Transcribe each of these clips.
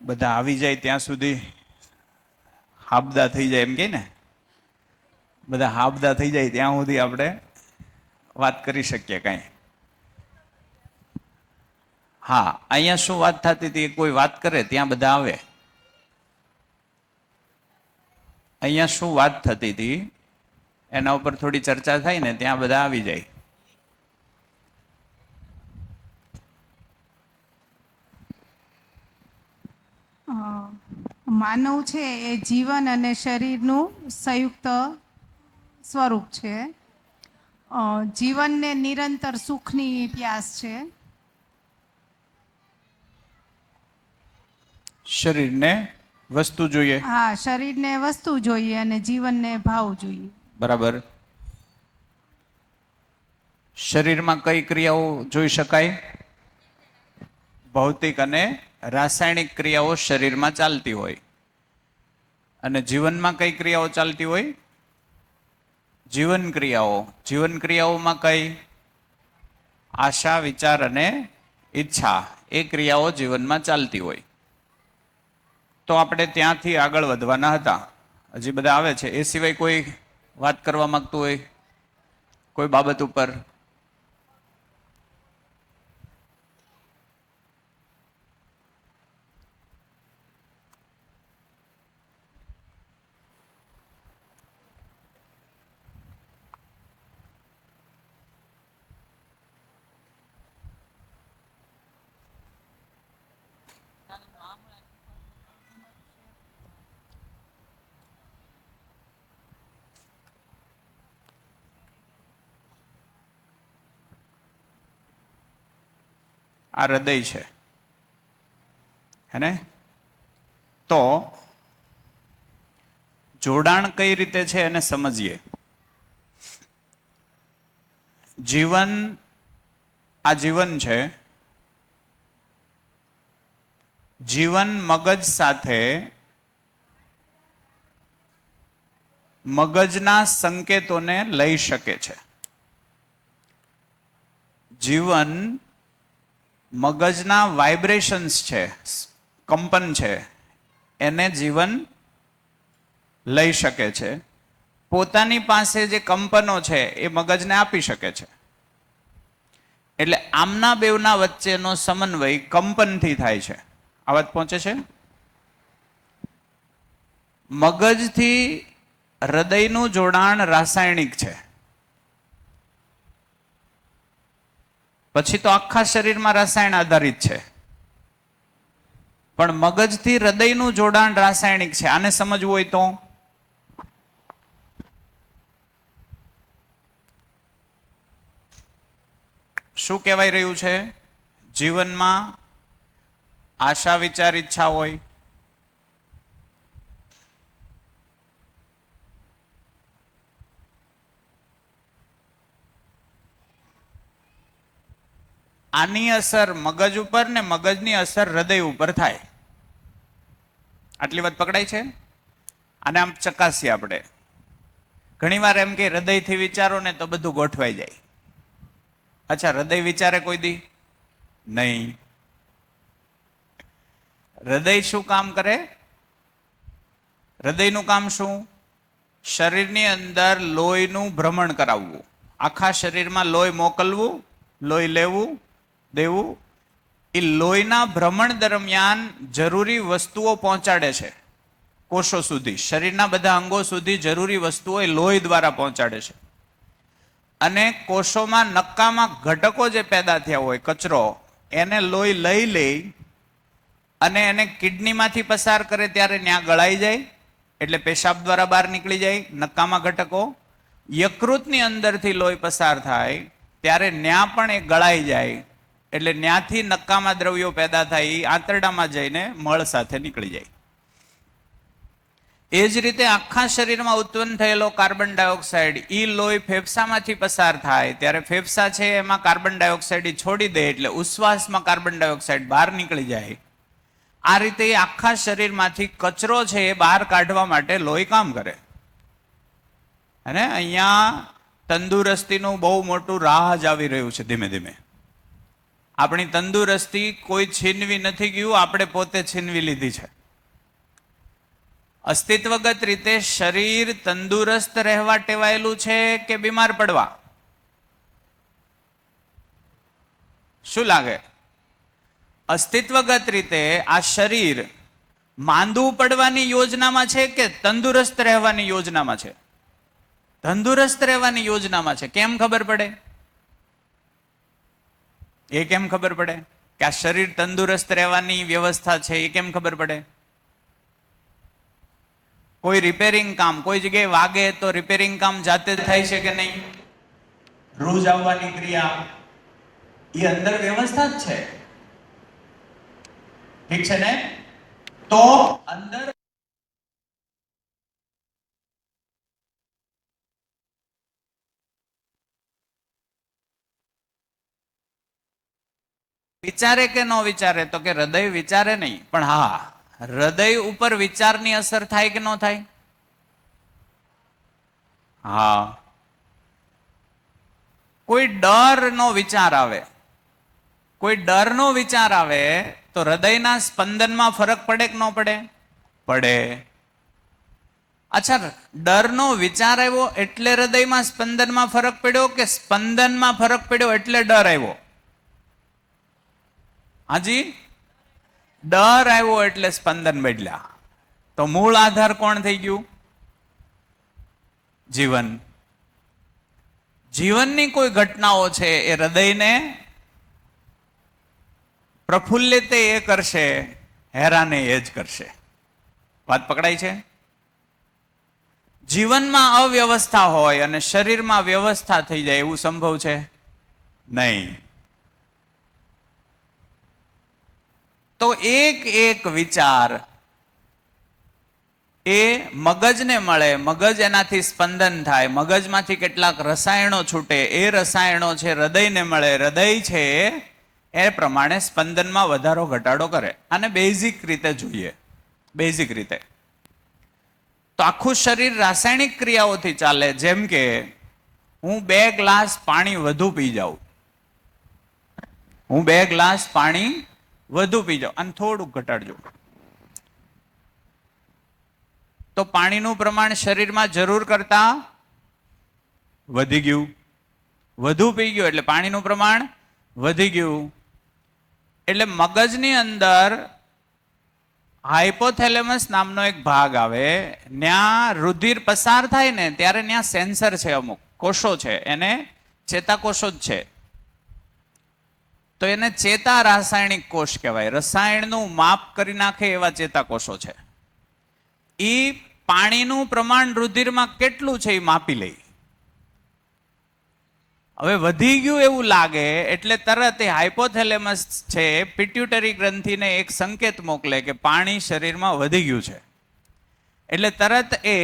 બધા આવી જાય ત્યાં સુધી હાબદા થઈ જાય એમ કે ને, બધા હાબદા થઈ જાય ત્યાં સુધી આપણે વાત કરી શકીએ કાંઈ. હા, અહીંયા શું વાત થતી હતી? કોઈ વાત કરે ત્યાં બધા આવે. અહીંયા શું વાત થતી હતી એના ઉપર થોડી ચર્ચા થાય ને ત્યાં બધા આવી જાય. માનવ છે એ જીવન અને શરીરનું સંયુક્ત સ્વરૂપ છે. જીવનને નિરંતર સુખની પ્યાસ છે. શરીરને વસ્તુ જોઈએ. હા, શરીરને વસ્તુ જોઈએ અને જીવનને ભાવ જોઈએ. બરાબર. શરીરમાં કઈ ક્રિયાઓ જોઈ શકાય? ભૌતિક અને રાસાયણિક ક્રિયાઓ શરીરમાં ચાલતી હોય. અને જીવનમાં કઈ ક્રિયાઓ ચાલતી હોય? જીવન ક્રિયાઓ. જીવન ક્રિયાઓમાં કઈ? આશા, વિચાર અને ઈચ્છા, એ ક્રિયાઓ જીવનમાં ચાલતી હોય. તો આપણે ત્યાંથી આગળ વધવાના હતા. હજી બધા આવે છે. એ સિવાય કોઈ વાત કરવા માંગતું હોય કોઈ બાબત ઉપર? આ હૃદય છે, હે ને? તો જોડાણ કઈ રીતે છે એને સમજીએ. જીવન, આ જીવન છે. જીવન મગજ સાથે, મગજના સંકેતોને લઈ શકે છે. જીવન મગજના વાઇબ્રેશન્સ છે, કંપન છે, એને જીવન લઈ શકે છે. પોતાની પાસે જે કંપનો છે એ મગજને આપી શકે છે. એટલે આમના બેવના વચ્ચેનો સમન્વય કંપનથી થાય છે. આ વાત પહોંચે છે? મગજથી હૃદયનું જોડાણ રાસાયણિક છે. પછી તો આખા શરીરમાં રસાયણ આધારિત છે. પણ મગજથી હૃદયનું જોડાણ રાસાયણિક છે. આને સમજવું હોય તો શું કહેવાય રહ્યું છે? જીવનમાં આશા, વિચાર, ઈચ્છા હોય. આની અસર મગજ ઉપર ને મગજની અસર હૃદય ઉપર થાય. આટલી વાત પકડાય છે? આને આમ ચકાસીએ આપણે. ઘણીવાર એમ કે હૃદયથી વિચારો ને તો બધું ગોઠવાઈ જાય. અચ્છા, હૃદય વિચારે કોઈ દી? નહીં. હૃદય શું કામ કરે? હૃદયનું કામ શું? શરીરની અંદર લોહીનું ભ્રમણ કરાવવું. આખા શરીરમાં લોહી મોકલવું, લોહી લેવું, દેવું. એ લોહીના ભ્રમણ દરમિયાન જરૂરી વસ્તુઓ પહોંચાડે છે કોષો સુધી. શરીરના બધા અંગો સુધી જરૂરી વસ્તુઓ એ લોહી દ્વારા પહોંચાડે છે. અને કોષોમાં નક્કામાં ઘટકો જે પેદા થયા હોય, કચરો, એને લોહી લઈ લે અને એને કિડનીમાંથી પસાર કરે ત્યારે ત્યાં ગળાઈ જાય. એટલે પેશાબ દ્વારા બહાર નીકળી જાય નક્કામાં ઘટકો. યકૃતની અંદરથી લોહી પસાર થાય ત્યારે ન્યા પણ એ ગળાઈ જાય. એટલે ન્યાથી નક્કામાં દ્રવ્યો પેદા થાય, એ આંતરડામાં જઈને મળ સાથે નીકળી જાય. એ જ રીતે આખા શરીરમાં ઉત્પન્ન થયેલો કાર્બન ડાયોક્સાઇડ ઈ લોહી ફેફસામાંથી પસાર થાય ત્યારે ફેફસા છે એમાં કાર્બન ડાયોક્સાઇડ છોડી દે એટલે ઉશ્વાસમાં કાર્બન ડાયોક્સાઇડ બહાર નીકળી જાય. આ રીતે આખા શરીરમાંથી કચરો છે એ બહાર કાઢવા માટે લોહી કામ કરે. અને અહીંયા તંદુરસ્તીનું બહુ મોટું રાહ જ આવી રહ્યું છે ધીમે ધીમે. આપણી તંદુરસ્તી કોઈ છીનવી નથી ગયું, આપણે પોતે છીનવી લીધી છે. અસ્તિત્વગત રીતે શરીર તંદુરસ્ત રહેવા ટેવાયેલું છે કે બીમાર પડવા? શું લાગે? અસ્તિત્વગત રીતે આ શરીર માંદું પડવાની યોજનામાં છે કે તંદુરસ્ત રહેવાની યોજનામાં છે? તંદુરસ્ત રહેવાની યોજનામાં છે. કેમ ખબર પડે? એ કેમ ખબર પડે કે આ શરીર તંદુરસ્ત રહેવાની વ્યવસ્થા છે? એ કેમ ખબર પડે? કોઈ રિપેરિંગ કામ કોઈ જગ્યાએ વાગે તો રિપેરિંગ કામ જાતે જ થાય છે કે નહીં? રૂજ આવવાની ક્રિયા એ અંદર વ્યવસ્થા જ છે. ઠીક છે ને? તો અંદર વિચારે કે ન વિચારે? તો કે હૃદય વિચારે નહીં, પણ હા, હૃદય ઉપર વિચારની અસર થાય કે ન થાય? હા. કોઈ ડરનો વિચાર આવે, કોઈ ડરનો વિચાર આવે તો હૃદયના સ્પંદનમાં ફરક પડે કે ન પડે? પડે. અચ્છા, ડરનો વિચાર આવ્યો એટલે હૃદયમાં સ્પંદનમાં ફરક પડ્યો કે સ્પંદનમાં ફરક પડ્યો એટલે ડર આવ્યો? હાજી, ડર આવ્યો એટલે સ્પંદન બદલ્યા. તો મૂળ આધાર કોણ થઈ ગયું? જીવન. જીવનની કોઈ ઘટનાઓ છે એ હૃદયને પ્રફુલ્લિત એ કરશે, હેરાને એ જ કરશે. વાત પકડાય છે? જીવનમાં અવ્યવસ્થા હોય અને શરીરમાં વ્યવસ્થા થઈ જાય એવું સંભવ છે? નહીં. તો એક એક વિચાર એ મગજને મળે, મગજ એનાથી સ્પંદન થાય, મગજમાંથી કેટલાક રસાયણો છૂટે, એ રસાયણો છે હૃદયને મળે, હૃદય છે એ પ્રમાણે સ્પંદનમાં વધારો ઘટાડો કરે. અને બેઝિક રીતે જોઈએ, બેઝિક રીતે તો આખું શરીર રાસાયણિક ક્રિયાઓથી ચાલે. જેમ કે હું 2 ગ્લાસ પાણી વધુ પી જાઉં, હું 2 ગ્લાસ પાણી વધુ પી જાઉં અને થોડુંક ઘટાડજો, તો પાણીનું પ્રમાણ શરીરમાં જરૂર કરતા વધી ગયું. વધુ પી ગયો એટલે પાણીનું પ્રમાણ વધી ગયું. એટલે મગજની અંદર હાઇપોથેલેમસ નામનો એક ભાગ આવે, ત્યાં રુધિર પસાર થાય ને ત્યારે ત્યાં સેન્સર છે, અમુક કોષો છે, એને ચેતાકોષો જ છે. તો એને ચેતા રાસાયણિક કોષ કહેવાય. રસાયણનું માપ કરી નાખે એવા ચેતાકોષો છે. એ પાણીનું પ્રમાણ રુધિરમાં કેટલું છે એ માપી લે. હવે વધી ગયું એવું લાગે એટલે તરત એ હાઇપોથેલેમસ છે પિટ્યુટરી ગ્રંથિને એક સંકેત મોકલે કે પાણી શરીરમાં વધી ગયું છે. એટલે તરત એ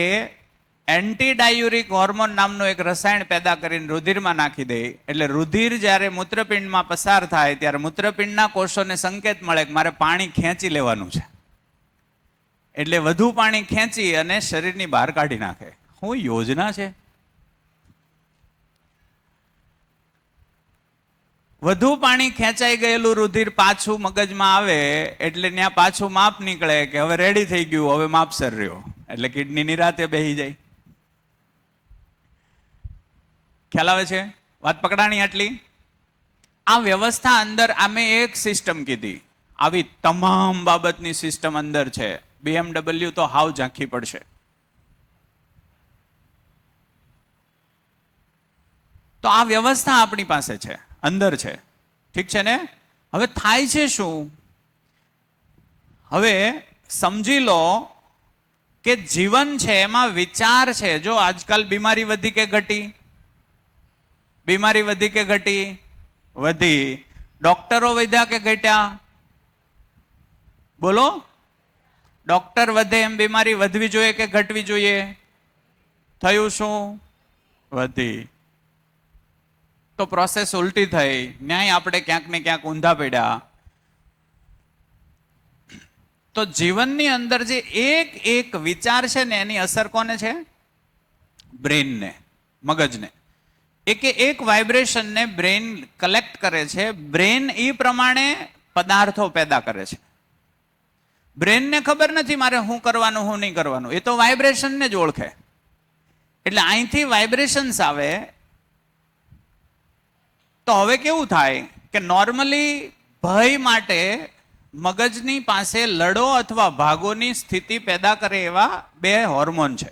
એન્ટીડાયુરિક હોર્મોન નામનું એક રસાયણ પેદા કરીને રુધિરમાં નાખી દે. એટલે રુધિર જ્યારે મૂત્રપિંડમાં પસાર થાય ત્યારે મૂત્રપિંડના કોષોને સંકેત મળે કે મારે પાણી ખેંચી લેવાનું છે. એટલે વધુ પાણી ખેંચી અને શરીરની બહાર કાઢી નાખે. શું યોજના છે! વધુ પાણી ખેંચાઈ ગયેલું રુધિર પાછું મગજમાં આવે એટલે ત્યાં પાછું માપ નીકળે કે હવે રેડી થઈ ગયું, હવે માપસર રહ્યો. એટલે કિડની નિરાતે બેસી જાય. ખ્યાલ આવે છે? વાત પકડાણી આટલી? આ વ્યવસ્થા અંદર અમે એક સિસ્ટમ કીધી, આવી તમામ બાબતની સિસ્ટમ અંદર છે. BMW તો હાવ ઝાંખી પડશે. તો આ વ્યવસ્થા આપણી પાસે છે, અંદર છે. ઠીક છે ને? હવે થાય છે શું? હવે સમજી લો કે જીવન છે એમાં વિચાર છે. જો આજકાલ બીમારી વધી કે ઘટી? બીમારી વધી કે ઘટી? વધી. ડોક્ટરો વધ્યા કે ઘટ્યા? બોલો. ડોક્ટર વધે એમ બીમારી વધવી જોઈએ કે ઘટવી જોઈએ? થયું શું? વધી. તો પ્રોસેસ ઉલટી થઈ. ન્યાય આપણે ક્યાંક ને ક્યાંક ઊંધા પડ્યા. તો જીવનની અંદર જે એક એક વિચાર છે ને એની અસર કોને છે? બ્રેનને, મગજને. એક વાઇબ્રેશનને બ્રેન કલેક્ટ કરે છે. બ્રેન એ પ્રમાણે પદાર્થો પેદા કરે છે. બ્રેનને ખબર નથી મારે શું કરવાનું શું નહીં કરવાનું, એ તો વાઇબ્રેશનને જ ઓળખે. એટલે અહીંથી વાઇબ્રેશન્સ આવે. તો હવે કેવું થાય કે નોર્મલી ભય માટે મગજની પાસે લડો અથવા ભાગોની સ્થિતિ પેદા કરે એવા બે હોર્મોન છે.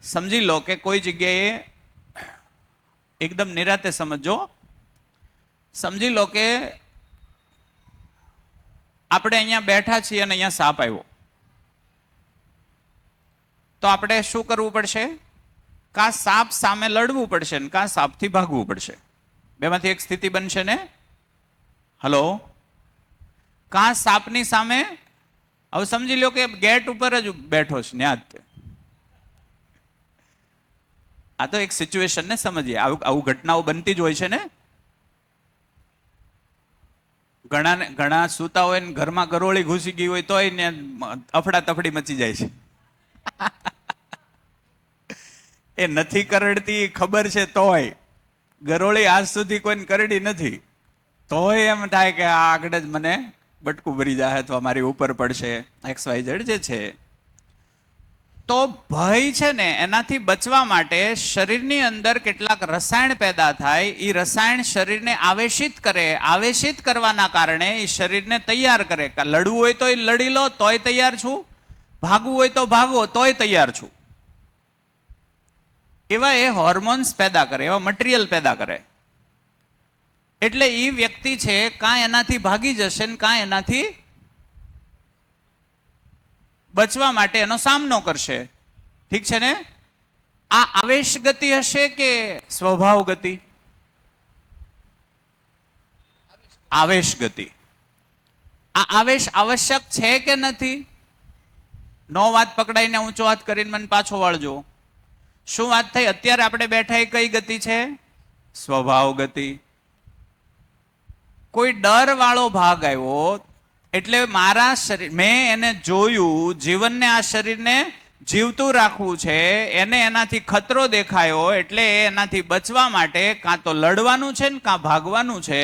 સમજી લો કે કોઈ જગ્યાએ એકદમ નિરાતે સમજો. સમજી લો કે આપણે અહીંયા બેઠા છીએ અને અહીંયા સાપ આવ્યો, તો આપણે શું કરવું પડશે? કા સાપ સામે લડવું પડશે ને કા સાપથી ભાગવું પડશે. બેમાંથી એક સ્થિતિ બનશે ને. હલો, કા સાપની સામે. હવે સમજી લો કે ગેટ ઉપર જ બેઠો છે ન્યા જ. આ તો એક સિચ્યુએશન ને સમજીએ. આવું ઘટનાઓ બનતી જ હોય છે ને. ઘણા સૂતા હોય ને ઘરમાં ગરોળી ઘૂસી ગઈ હોય તોય ને અફડા તફડી મચી જાય છે. એ નથી કરડતી ખબર છે તોય, ગરોળી આજ સુધી કોઈને કરડી નથી તોય એમ થાય કે આ આગળ જ મને બટકું ભરી જાય અથવા મારી ઉપર પડશે, XYZ જે છે. તો ભય છે ને, એનાથી બચવા માટે શરીરની અંદર કેટલાક રસાયણ પેદા થાય. એ રસાયણ શરીરને આવેશિત કરે. આવેશિત કરવાના કારણે એ શરીરને તૈયાર કરે. લડવું હોય તો લડી લો તોય તૈયાર છું, ભાગવું હોય તો ભાગો તોય તૈયાર છું. એવા એ હોર્મોન્સ પેદા કરે, એવા મટીરિયલ પેદા કરે. એટલે એ વ્યક્તિ છે કાં એનાથી ભાગી જશે ને કાં એનાથી બચવા માટે એનો સામનો કરશે. ઠીક છે ને. આ આવેશ ગતિ હશે કે સ્વભાવ ગતિ? આવેશ ગતિ. આ આવેશ આવશ્યક છે કે નથી? નો વાત પકડાઈને ઊંચો હાથ કરીને મને પાછો વાળજો. શું વાત થઈ? અત્યારે આપણે બેઠા એ કઈ ગતિ છે? સ્વભાવ ગતિ. કોઈ ડર વાળો ભાગ આવ્યો એટલે મારા શરીર, મેં એને જોયું, જીવનને આ શરીરને જીવતું રાખવું છે, એને એનાથી ખતરો દેખાયો એટલે એનાથી બચવા માટે કાં તો લડવાનું છે ને કાં ભાગવાનું છે.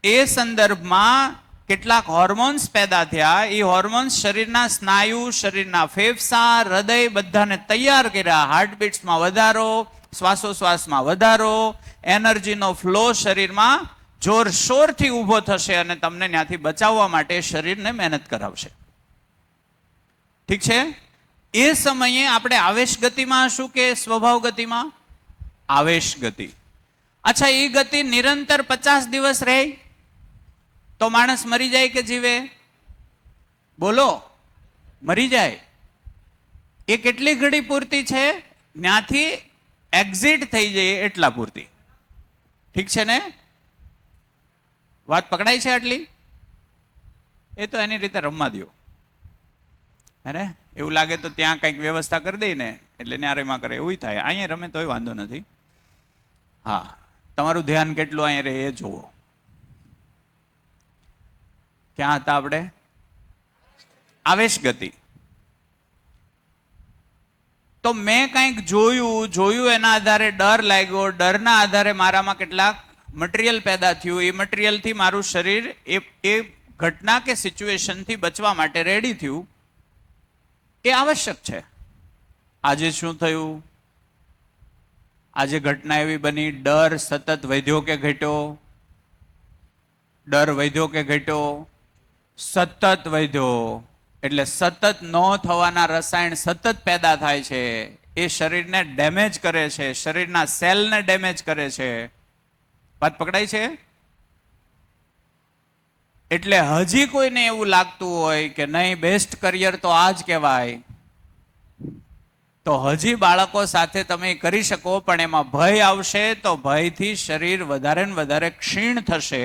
એ સંદર્ભમાં કેટલાક હોર્મોન્સ પેદા થયા. એ હોર્મોન્સ શરીરના સ્નાયુ, શરીરના ફેફસા, હૃદય બધાને તૈયાર કર્યા. હાર્ટબીટ્સમાં વધારો, શ્વાસોશ્વાસમાં વધારો, એનર્જીનો ફ્લો શરીરમાં જોરશોરથી ઊભો થશે અને તમને ત્યાંથી બચાવવા માટે શરીરને મહેનત કરાવશે. ઠીક છે. એ સમયે આપણે આવેશ ગતિમાં હશું કે સ્વભાવ ગતિમાં? આવેશ ગતિ. અચ્છા, એ ગતિ નિરંતર 50 દિવસ રહે તો માણસ મરી જાય કે જીવે? બોલો, મરી જાય. એ કેટલી ઘડી પૂરતી છે? ત્યાંથી એક્ઝિટ થઈ જાય એટલા પૂરતી. ઠીક છે ને. વાત પકડાય છે આટલી? એ તો એની રીતે રમવા દો. હે, એવું લાગે તો ત્યાં કંઈક વ્યવસ્થા કરી દઈ ને એટલે ન્યારેમાં કરે એવું થાય. અહીંયા રમે તોય વાંધો નથી. હા, તમારું ધ્યાન કેટલું અહીંયા રહે એ જુઓ. ક્યાં હતા આપણે? આવેશ ગતિ. તો મેં કંઈક જોયું એના આધારે ડર લાગ્યો, ડરના આધારે મારામાં કેટલાક મટીરિયલ પેદા થયું. એ મટીરિયલથી મારું શરીર એ ઘટના કે સિચ્યુએશનથી બચવા માટે રેડી થયું. એ આવશ્યક છે. આજે શું થયું? આજે ઘટના એવી બની, ડર સતત વધ્યો કે ઘટ્યો? ડર વધ્યો કે ઘટ્યો? સતત વધ્યો. એટલે સતત ન થવાના રસાયણ સતત પેદા થાય છે. એ શરીરને ડેમેજ કરે છે, શરીરના સેલને ડેમેજ કરે છે. વાત પકડાય છે? એટલે હજી કોઈને એવું લાગતું હોય કે નહીં બેસ્ટ કરિયર તો આ જ કહેવાય, તો હજી બાળકો સાથે તમે કરી શકો, પણ એમાં ભય આવશે તો ભયથી શરીર વધારે ને વધારે ક્ષીણ થશે.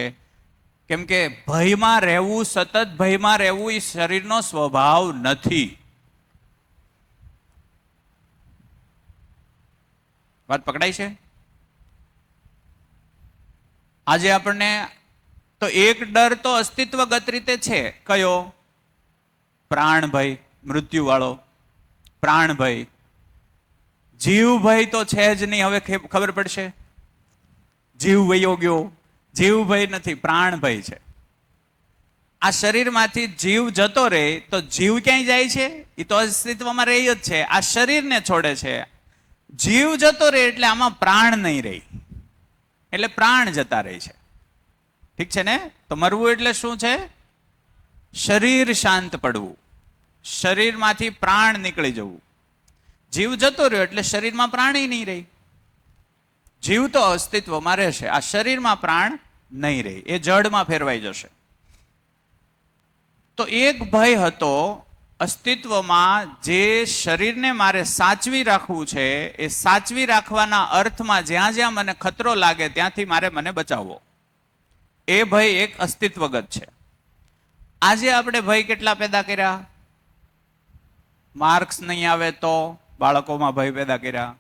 કેમ કે ભયમાં રહેવું, સતત ભયમાં રહેવું એ શરીરનો સ્વભાવ નથી. વાત પકડાય છે? આજે આપણને તો એક ડર તો અસ્તિત્વગત રીતે છે. કયો? પ્રાણ ભય, મૃત્યુ વાળો પ્રાણ ભય. જીવ ભય તો છે જ નહીં. હવે ખબર પડશે, જીવ વયો ગયો, જીવ ભય નથી, પ્રાણ ભય છે. આ શરીરમાંથી જીવ જતો રહે તો જીવ ક્યાંય જાય છે? એ તો અસ્તિત્વમાં રહી જ છે, આ શરીરને છોડે છે. જીવ જતો રહે એટલે આમાં પ્રાણ નહીં રહી, એટલે પ્રાણ જતા રહે છે. ઠીક છે ને? તો મરવું એટલે શું છે? શરીર શાંત પડવું, શરીરમાંથી પ્રાણ નીકળી જવું. જીવ જતો રહ્યો એટલે શરીરમાં પ્રાણી નહીં રહી. જીવ તો અસ્તિત્વમાં રહેશે, આ શરીરમાં પ્રાણ નહીં રહે, એ જડમાં ફેરવાઈ જશે. તો એક ભય હતો અસ્તિત્વમાં, જે શરીરને મારે સાચવી રાખવું છે, એ સાચવી રાખવાના અર્થમાં જ્યાં જ્યાં મને ખતરો લાગે ત્યાંથી મારે મને બચાવવો. એ ભય એક અસ્તિત્વગત છે. આજે આપણે ભય કેટલા પેદા કર્યા? માર્ક્સ નહીં આવે તો બાળકોમાં ભય પેદા કર્યા,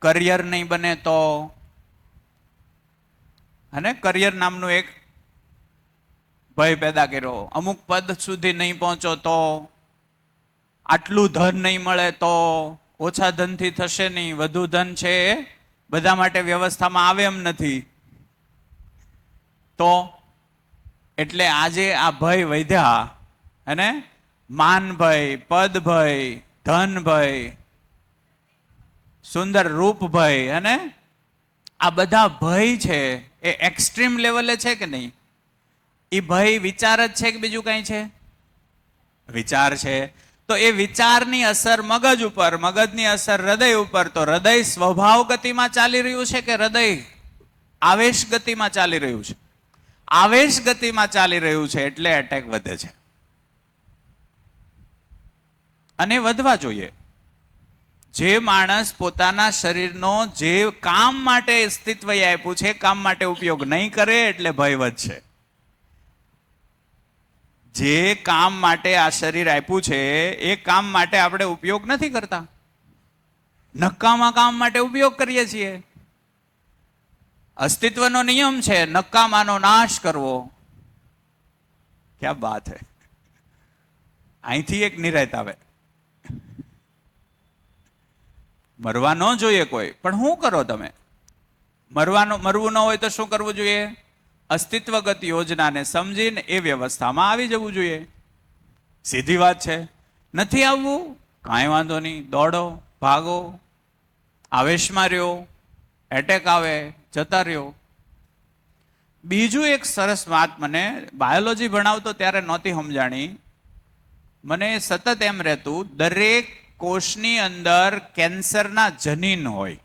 કરિયર નહીં બને તો, અને કરિયર નામનું એક ભય પેદા કર્યો, અમુક પદ સુધી નહીં પહોંચો તો, આટલું ધન નહીં મળે તો, ઓછા ધનથી થશે નહીં, વધુ ધન છે બધા માટે વ્યવસ્થામાં આવે એમ નથી તો. એટલે આજે આ ભય વધ્યા, અને માન ભય, પદ ભય, ધન ભય, સુંદર રૂપ ભય, અને આ બધા ભય છે એ એક્સ્ટ્રીમ લેવલે છે કે નહીં? એ ભય વિચાર જ છે કે બીજું કઈ છે? વિચાર છે. તો એ વિચારની અસર મગજ ઉપર, મગજની અસર હૃદય ઉપર. તો હૃદય સ્વભાવ ગતિમાં ચાલી રહ્યું છે કે હૃદય આવેશ ગતિમાં ચાલી રહ્યું છે? આવેશ ગતિમાં ચાલી રહ્યું છે, એટલે એટેક વધે છે, અને વધવા જોઈએ. જે માણસ પોતાના શરીરનો જે કામ માટે અસ્તિત્વ આપ્યું છે, કામ માટે ઉપયોગ નહીં કરે, એટલે ભય વધશે. જે કામ માટે આ શરીર આપ્યું છે એ કામ માટે આપણે ઉપયોગ નથી કરતા, નકામા કામ માટે ઉપયોગ કરીએ છીએ. અસ્તિત્વનો નિયમ છે નકામાનો નાશ કરવો. ક્યા બાત હે! અહીંથી એક નિરાયત આવે. મરવા ન જોઈએ કોઈ, પણ શું કરો તમે? મરવું ન હોય તો શું કરવું જોઈએ? અસ્તિત્વગત યોજનાને સમજીને એ વ્યવસ્થામાં આવી જવું જોઈએ. સીધી વાત છે. નથી આવવું, કાંઈ વાંધો નહીં, દોડો, ભાગો, આવેશમાં રહ્યો, એટેક આવે, જતા રહ્યો. બીજું એક સરસ વાત મને બાયોલોજી ભણાવતો ત્યારે નહોતી સમજાણી. મને સતત એમ રહેતું, દરેક કોષની અંદર કેન્સરના જનીન હોય.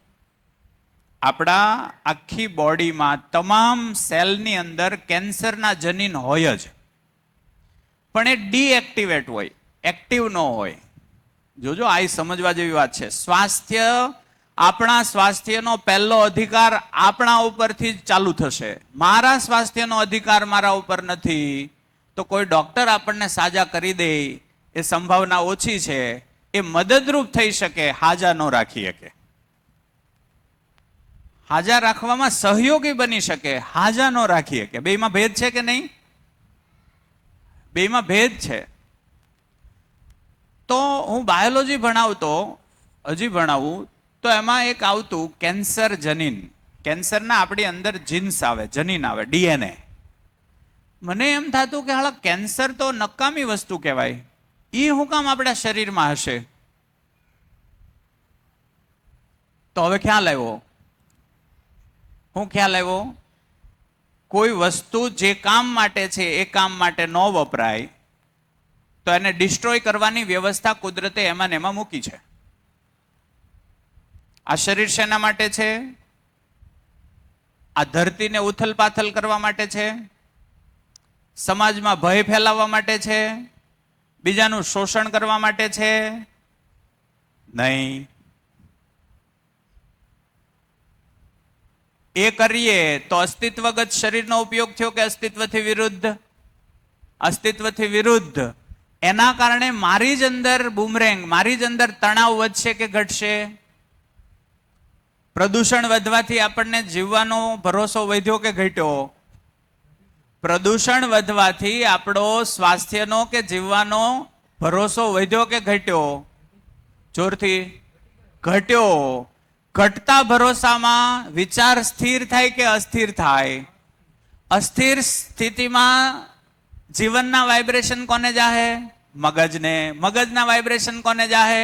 આપણા આખી બોડીમાં તમામ સેલની અંદર કેન્સરના જનીન હોય જ, પણ એ ડીએક્ટિવેટ હોય, એક્ટિવ ન હોય. જોજો, આ સમજવા જેવી વાત છે. સ્વાસ્થ્ય, આપણા સ્વાસ્થ્યનો પહેલો અધિકાર આપણા ઉપરથી જ ચાલુ થશે. મારા સ્વાસ્થ્યનો અધિકાર મારા ઉપર નથી તો કોઈ ડોક્ટર આપણને સાજા કરી દે એ સંભાવના ઓછી છે. એ મદદરૂપ થઈ શકે, હાજા ન રાખી શકે. હાજા રાખવામાં સહયોગી બની શકે, હાજા ન રાખી શકે. બેમાં ભેદ છે કે નહીં? બેમાં ભેદ છે. તો હું બાયોલોજી ભણાવતો, હજી ભણાવું, તો એમાં એક આવતું કેન્સર જનીન. કેન્સરના આપણી અંદર જીન્સ આવે, જનીન આવે, ડીએનએ. મને એમ થતું કે હાલા કેન્સર તો નકામી વસ્તુ કહેવાય, એ શું કામ આપણા શરીરમાં હશે? તો હવે ખ્યાલ આવ્યો. હું ખ્યાલ આવ્યો? કોઈ વસ્તુ જે કામ માટે છે એ કામ માટે ન વપરાય તો એને ડિસ્ટ્રોય કરવાની વ્યવસ્થા કુદરતે એમાં ને એમાં મૂકી છે. આ શરીર શેના માટે છે? આ ધરતીને ઉથલ પાથલ કરવા માટે છે, સમાજમાં ભય ફેલાવવા માટે છે, બીજાનું શોષણ કરવા માટે છે? નહીં. એ કરીએ તો અસ્તિત્વગત શરીરનો ઉપયોગ થયો કે અસ્તિત્વથી વિરુદ્ધ? અસ્તિત્વથી વિરુદ્ધ. એના કારણે મારી જ અંદર બુમરેંગ, મારી જ અંદર તણાવ વધશે કે ઘટશે? પ્રદૂષણ વધવાથી આપણને જીવવાનો ભરોસો વધ્યો કે ઘટ્યો? પ્રદૂષણ વધવાથી આપણો સ્વાસ્થ્યનો કે જીવવાનો ભરોસો વધ્યો કે ઘટ્યો? જોરથી ઘટ્યો, ઘટતા ભરોસામાં વિચાર સ્થિર થાય કે અસ્થિર થાય? અસ્થિર સ્થિતિમાં જીવનના વાઇબ્રેશન કોને જાહે? મગજને. મગજના વાઇબ્રેશન કોને જાહે?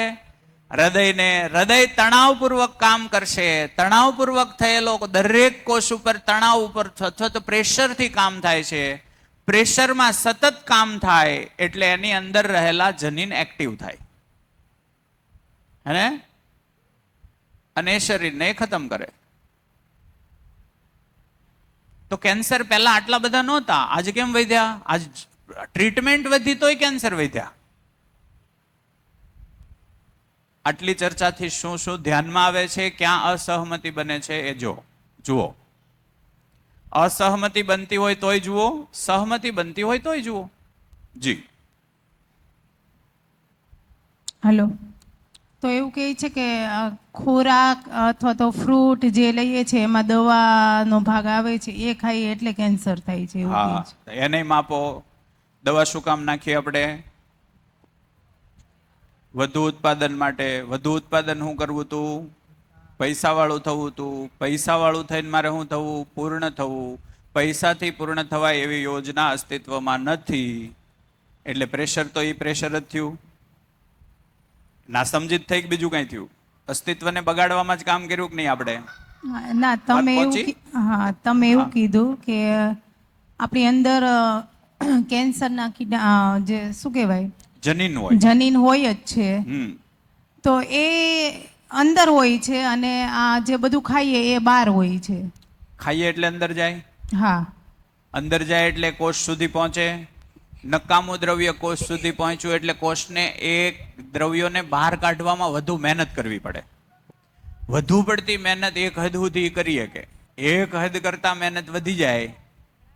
હૃદયને. હૃદય તણાવપૂર્વક કામ કરશે. તણાવપૂર્વક થયેલો દરેક કોષ ઉપર તણાવ ઉપર અથવા તો પ્રેશરથી કામ થાય છે. પ્રેશરમાં સતત કામ થાય એટલે એની અંદર રહેલા જનીન એક્ટિવ થાય, હે? અને એ શરીરને ખતમ કરે. તો કેન્સર પહેલા આટલા બધા નહોતા, આજે કેમ વધ્યા? આજ ટ્રીટમેન્ટ વધી તોય કેન્સર વધ્યા. આટલી ચર્ચાથી શું શું ધ્યાનમાં આવે છે, ક્યાં અસહમતિ બને છે એ જુઓ. અસહમતિ બનતી હોય તોય જુઓ, સહમતિ બનતી હોય તોય જુઓ. જી હલો. તો એવું કહે છે કે ખોરાક અથવા તો ફ્રૂટ જે લઈએ છીએ એમાં દવાનો ભાગ આવે છે, એ ખાઈએ એટલે કેન્સર થાય છે, એવું કહે હા, છે. એને માપો. દવા શું કામ નાખીએ આપણે? વધુ ઉત્પાદન માટે. વધુ ઉત્પાદન શું કરવું તું? પૈસાવાળું થવું તું. પૈસાવાળું થઈને મારે શું થવું? પૂર્ણ થવું. પૈસાથી પૂર્ણ થવાય એવી યોજના અસ્તિત્વમાં નથી, એટલે પ્રેશર તો એ પ્રેશર જ થયું. ના સમજી થઈ કે બીજું કઈ થયું? અસ્તિત્વને બગાડવામાં જ કામ કર્યું કે નહીં આપણે? ના, તમે તમે એવું કીધું કે આપણી અંદર કેન્સરના જે શું કહેવાય, જનીન હોય. જનીન હોય જ છે. તો એ અંદર હોય છે અને આ જે બધું ખાઈએ એ બહાર હોય છે. ખાઈએ એટલે અંદર જાય. હા. અંદર જાય એટલે કોષ સુધી પહોંચે. નકામું દ્રવ્ય કોષ સુધી પહોંચ્યું એટલે કોષને એ દ્રવ્યોને બહાર કાઢવામાં વધુ મહેનત કરવી પડે. વધુ પડતી મહેનત એક હદ સુધી કરીએ કે એક હદ કરતા મહેનત વધી જાય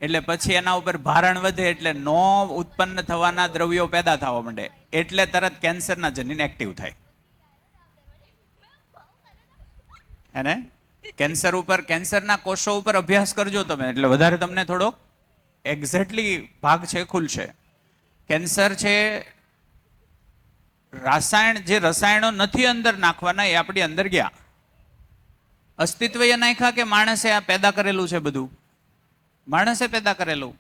એટલે પછી એના ઉપર ભારણ વધે એટલે નો ઉત્પન્ન થવાના દ્રવ્યો પેદા થવા માંડે એટલે તરત કેન્સરના જનીન એક્ટિવ થાય. એને કેન્સર ઉપર, કેન્સરના કોષો ઉપર અભ્યાસ કરજો તમે, એટલે વધારે તમને થોડો એક્ઝેક્ટલી ભાગ છે ખુલશે. કેન્સર છે જે રસાયણો નથી અંદર નાખવાના એ આપણી અંદર ગયા. અસ્તિત્વ એ નાખ્યા કે માણસે આ પેદા કરેલું છે બધું? માણસે પેદા કરેલું.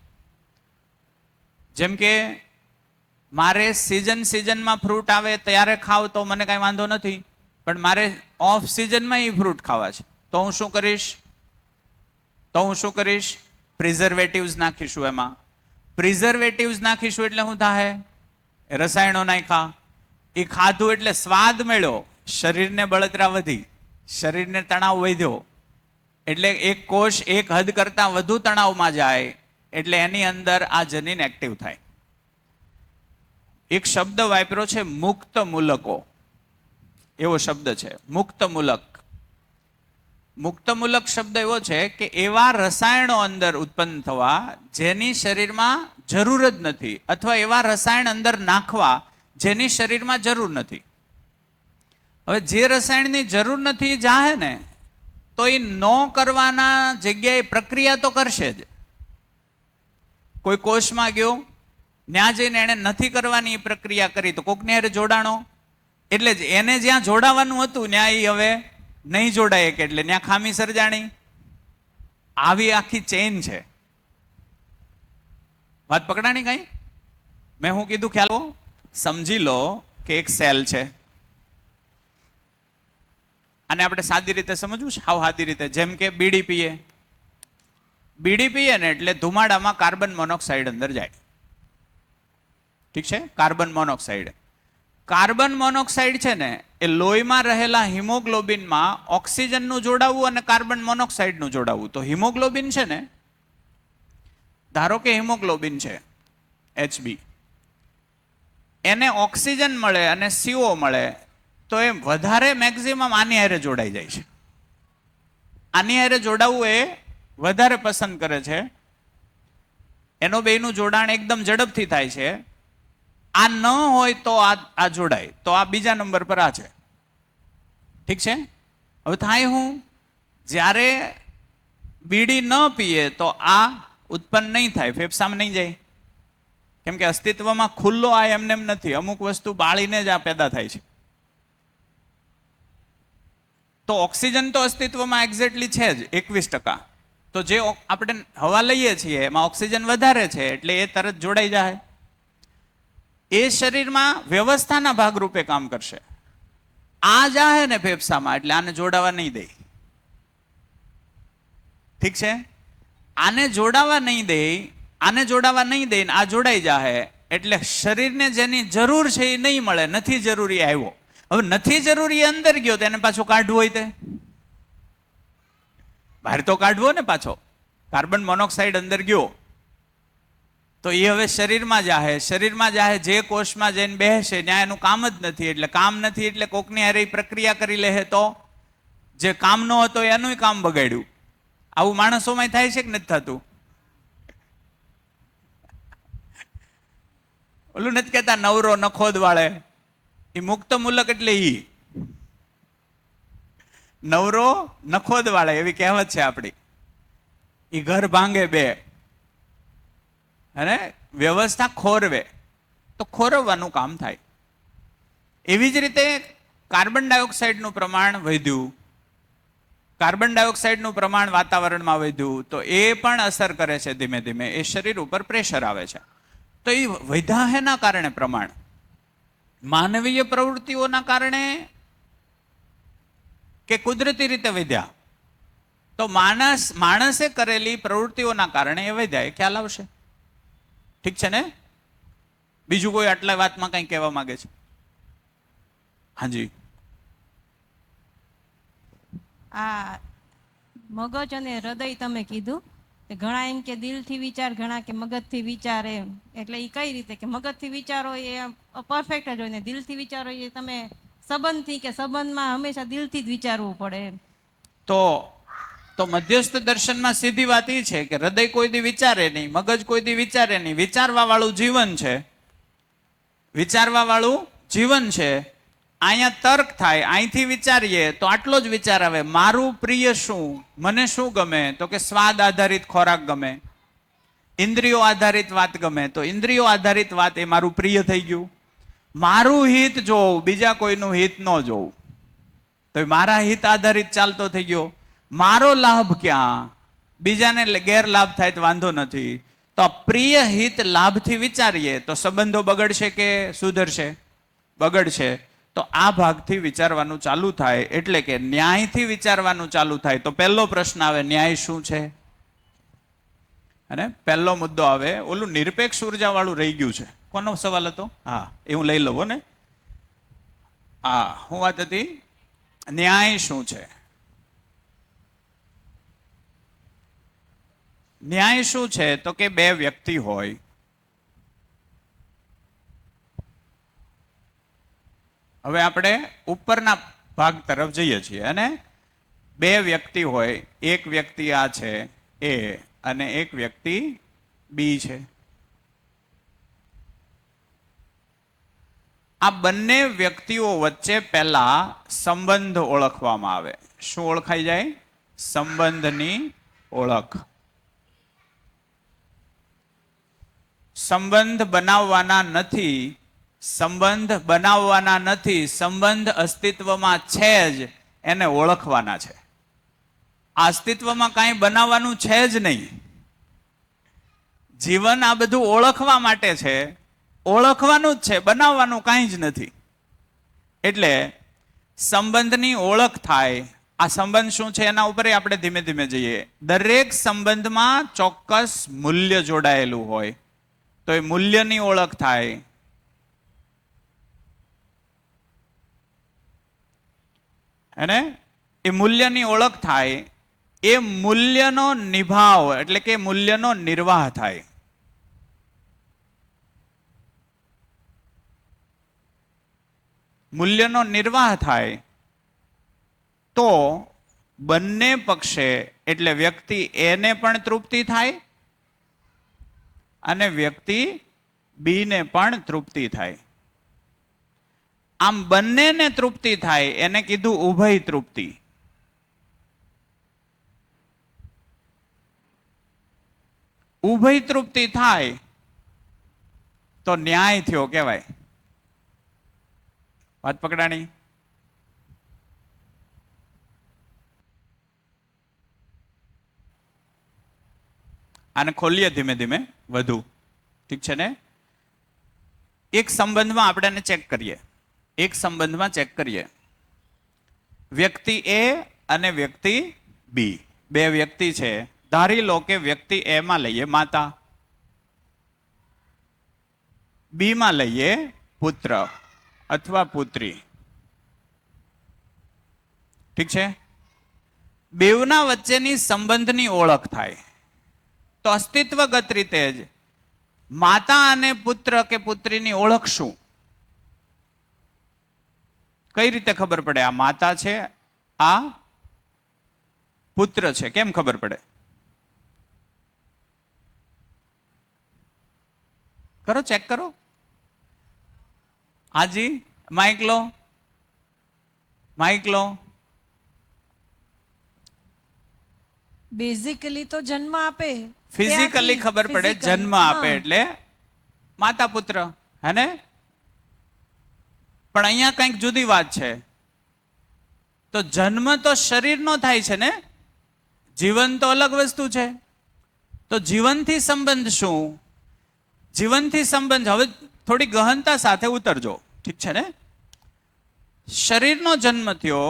જેમ કે મારે સિઝનમાં ફ્રૂટ આવે ત્યારે ખાવ તો મને કાંઈ વાંધો નથી, પણ મારે ઓફ સિઝનમાં એ ફ્રૂટ ખાવા છે તો હું શું કરીશ? પ્રિઝર્વેટિવ્સ નાખીશું. એમાં પ્રિઝર્વેટિવ્સ નાખીશું એટલે શું થાય? રસાયણો નાખ્યા. એ ખાધું એટલે સ્વાદ મળ્યો, શરીરને બળતરા વધી, શરીરને તણાવ વધ્યો, એટલે એક કોષ એક હદ કરતા વધુ તણાવમાં જાય એટલે એની અંદર આ જનીન એક્ટિવ થાય. એક શબ્દ વાપર્યો છે મુક્ત મૂલકો, એવો શબ્દ છે મુક્ત મૂલક. મુક્ત મૂલક શબ્દ એવો છે કે એવા રસાયણો અંદર ઉત્પન્ન થવા જેની શરીરમાં જરૂર જ નથી, અથવા એવા રસાયણ અંદર નાખવા જેની શરીરમાં જરૂર નથી. હવે જે રસાયણની જરૂર નથી જાહે ને તો એ ન કરવાના જગ્યાએ પ્રક્રિયા તો કરશે જ. કોઈ કોષમાં ગયો, ત્યાં જઈને એને નથી કરવાની પ્રક્રિયા કરી તો કોકને હારે જોડાણો, એટલે જ એને જ્યાં જોડાવાનું હતું ત્યાં એ હવે નહીં જોડાય કે એટલે ત્યાં ખામી સર્જાણી. આવી આખી ચેઇન છે. વાત પકડાણી કઈ? મેં હું કીધું ખ્યાલ? સમજી લો કે એક સેલ છે, અને આપણે સાદી રીતે સમજવું છે, હાવ સાદી રીતે. જેમ કે બીડી પીએ ને એટલે ધુમાડામાં કાર્બન મોનોક્સાઇડ અંદર જાય. ઠીક છે? કાર્બન મોનોક્સાઇડ છે ને એ લોહીમાં રહેલા હિમોગ્લોબિનમાં ઓક્સિજનનું જોડાવું અને કાર્બન મોનોક્સાઇડનું જોડાવું. તો હિમોગ્લોબિન છે ને, ધારો કે હિમોગ્લોબિન છે HB, એને ઓક્સિજન મળે અને CO મળે તો એ વધારે મેક્સિમમ આની હારે જોડાઈ જાય છે. આની હારે જોડાવું એ વધારે પસંદ કરે છે. એનો બેયનું જોડાણ એકદમ ઝડપથી થાય છે. આ ન હોય તો આ જોડાય, તો આ બીજા નંબર પર આ છે. ઠીક છે? હવે થાય હું, જ્યારે બીડી ન પીએ તો આ ઉત્પન્ન નહીં થાય, ફેફસામાં નહીં જાય. કેમ કે અસ્તિત્વમાં ખુલ્લો આ એમને નથી, અમુક વસ્તુ બાળીને જ આ પેદા થાય છે. તો ઓક્સિજન તો અસ્તિત્વમાં એક્ઝેક્ટલી છે જ 21%. તો જે આપણે હવા લઈએ છીએ એમાં ઓક્સિજન વધારે છે એટલે એ તરત જોડાઈ જાય. એ શરીરમાં વ્યવસ્થાના ભાગરૂપે કામ કરશે. આ જાહે ને ફેફસામાં એટલે આને જોડાવા નહીં દે. ઠીક છે, આને જોડાવા નહીં દે, આને જોડાવા નહીં દે, આ જોડાઈ જાહે એટલે શરીરને જેની જરૂર છે એ નહીં મળે. નથી જરૂરી આવ્યો. હવે નથી જરૂરી અંદર ગયો તો એને પાછો કાઢવો હોય તે બહાર તો કાઢવો ને પાછો. કાર્બન મોનોક્સાઇડ અંદર ગયો તો એ હવે શરીરમાં જાહે. શરીરમાં જાહે જે કોષમાં જઈને બેસે ત્યાં એનું કામ જ નથી. એટલે કામ નથી એટલે કોકની હારે પ્રક્રિયા કરી લે તો જે કામ ન હતો એનું કામ બગાડ્યું. આવું માણસોમાં થાય છે કે નથી થતું? ઓલું નથી કહેતા નવરો નખોદ વાળે, એ મુક્ત મુલક એટલે ઈ નવરો નખોદ વાળે એવી કહેવત છે આપણી. એ ઘર ભાંગે બે અને વ્યવસ્થા ખોરવે તો ખોરવવાનું કામ થાય. એવી જ રીતે કાર્બન ડાયોક્સાઇડનું પ્રમાણ વધ્યું, કાર્બન ડાયોક્સાઇડનું પ્રમાણ વાતાવરણમાં વધ્યું તો એ પણ અસર કરે છે ધીમે ધીમે. એ શરીર ઉપર પ્રેશર આવે છે. તો એ વધ્યા હેના કારણે પ્રમાણ માનવીય પ્રવૃત્તિઓના કારણે કે કુદરતી રીતે વધ્યા? તો માણસે કરેલી પ્રવૃત્તિઓના કારણે એ વધ્યા. એ ખ્યાલ આવશે. ઠીક છે ને? બીજું કોઈ આટલા વાતમાં કંઈ કહેવા માંગે છે? હાજી. આ મગજ અને હૃદય તમે કીધું, ઘણા એમ કે દિલથી વિચાર, ઘણા કે મગજથી વિચાર. એમ એટલે એ કઈ રીતે કે મગજથી વિચારો એ પરફેક્ટ જ હોય ને દિલથી વિચારો એ તમે સંબંધથી કે સંબંધમાં હંમેશા દિલથી જ વિચારવું પડે એમ? તો મધ્યસ્થ દર્શનમાં સીધી વાત એ છે કે હૃદય કોઈ દી વિચારે નહીં, મગજ કોઈ દી વિચારે નહીં. વિચારવા વાળું જીવન છે, વિચારવા વાળું જીવન છે. અહીંયા તર્ક થાય, અહીંથી વિચારીએ તો આટલો જ વિચાર આવે, મારું પ્રિય શું, મને શું ગમે? તો કે સ્વાદ આધારિત ખોરાક ગમે. ઇન્દ્રિયો આધારિત વાત ગમે તો ઇન્દ્રિયો આધારિત વાત એ મારું પ્રિય થઈ ગયું. મારું હિત જોઉં, બીજા કોઈનું હિત ન જોઉં તો મારા હિત આધારિત ચાલતો થઈ ગયો. મારો લાભ ક્યાં, બીજાને ગેરલાભ થાય તો વાંધો નથી. તો પ્રિય હિત લાભથી વિચારીએ તો સંબંધો બગડશે કે સુધરશે? બગડશે. તો આ ભાગથી વિચારવાનું ચાલુ થાય એટલે કે ન્યાયથી વિચારવાનું ચાલુ થાય. તો પહેલો પ્રશ્ન આવે, ન્યાય શું છે? અને પહેલો મુદ્દો આવે, ઓલું નિરપેક્ષ ઉર્જા વાળું રહી ગયું છે. કોનો સવાલ હતો? હા, એ હું લઈ લઉં ને. હા, હું વાત હતી, ન્યાય શું છે? ન્યાય શું છે? તો કે બે વ્યક્તિ હોય, હવે આપણે ઉપરના ભાગ તરફ જઈએ છીએ અને બે વ્યક્તિ હોય, એક વ્યક્તિ આ છે એ અને એક વ્યક્તિ બી છે. આ બંને વ્યક્તિઓ વચ્ચે પહેલા સંબંધ ઓળખવામાં આવે. શું ઓળખાઈ જાય? સંબંધની ઓળખ. સંબંધ બનાવવાના નથી, સંબંધ બનાવવાના નથી, સંબંધ અસ્તિત્વમાં છે જ, એને ઓળખવાના છે. આ અસ્તિત્વમાં કાંઈ બનાવવાનું છે જ નહીં. જીવન આ બધું ઓળખવા માટે છે, ઓળખવાનું જ છે, બનાવવાનું કાંઈ જ નથી. એટલે સંબંધની ઓળખ થાય. આ સંબંધ શું છે એના ઉપર આપણે ધીમે ધીમે જઈએ. દરેક સંબંધમાં ચોક્કસ મૂલ્ય જોડાયેલું હોય તો એ મૂલ્યની ઓળખ થાય. અને એ મૂલ્યની ઓળખ થાય, એ મૂલ્યનો નિભાવ એટલે કે મૂલ્યનો નિર્વાહ થાય. મૂલ્યનો નિર્વાહ થાય તો બંને પક્ષે એટલે વ્યક્તિ એને પણ તૃપ્તિ થાય અને વ્યક્તિ બીને પણ તૃપ્તિ થાય. આમ બંનેને તૃપ્તિ થાય એને કીધું ઉભય તૃપ્તિ. ઉભય તૃપ્તિ થાય તો ન્યાય થયો કહેવાય. વાત પકડાણી? આને ખોલીએ ધીમે ધીમે વધુ, ઠીક છે ને? એક સંબંધમાં આપણે એને ચેક કરીએ, એક સંબંધમાં ચેક કરીએ. વ્યક્તિ એ અને વ્યક્તિ બી, બે વ્યક્તિ છે. ધારી લો કે વ્યક્તિ એ માં લઈએ માતા, બી માં લઈએ પુત્ર અથવા પુત્રી, ઠીક છે? બેવના વચ્ચેની સંબંધની ઓળખ થાય તો અસ્તિત્વગત રીતે જ માતા અને પુત્ર કે પુત્રીની ઓળખ શું? કઈ રીતે ખબર પડે આ માતા છે, આ પુત્ર છે? કેમ ખબર પડે? કરો, ચેક કરો. હાજી, માઇક લો, માઇક લો. બેઝિકલી તો જન્મ આપે, ફિઝિકલી ખબર પડે, જન્મ આપે એટલે માતા પુત્ર, હે ને? પણ અહીંયા કંઈક જુદી વાત છે. તો જન્મ તો શરીરનો થાય છે ને, જીવન તો અલગ વસ્તુ છે. તો જીવનથી સંબંધ શું? જીવનથી સંબંધ, હવે થોડી ગહનતા સાથે ઉતરજો, ઠીક છે ને? શરીરનો જન્મ થયો,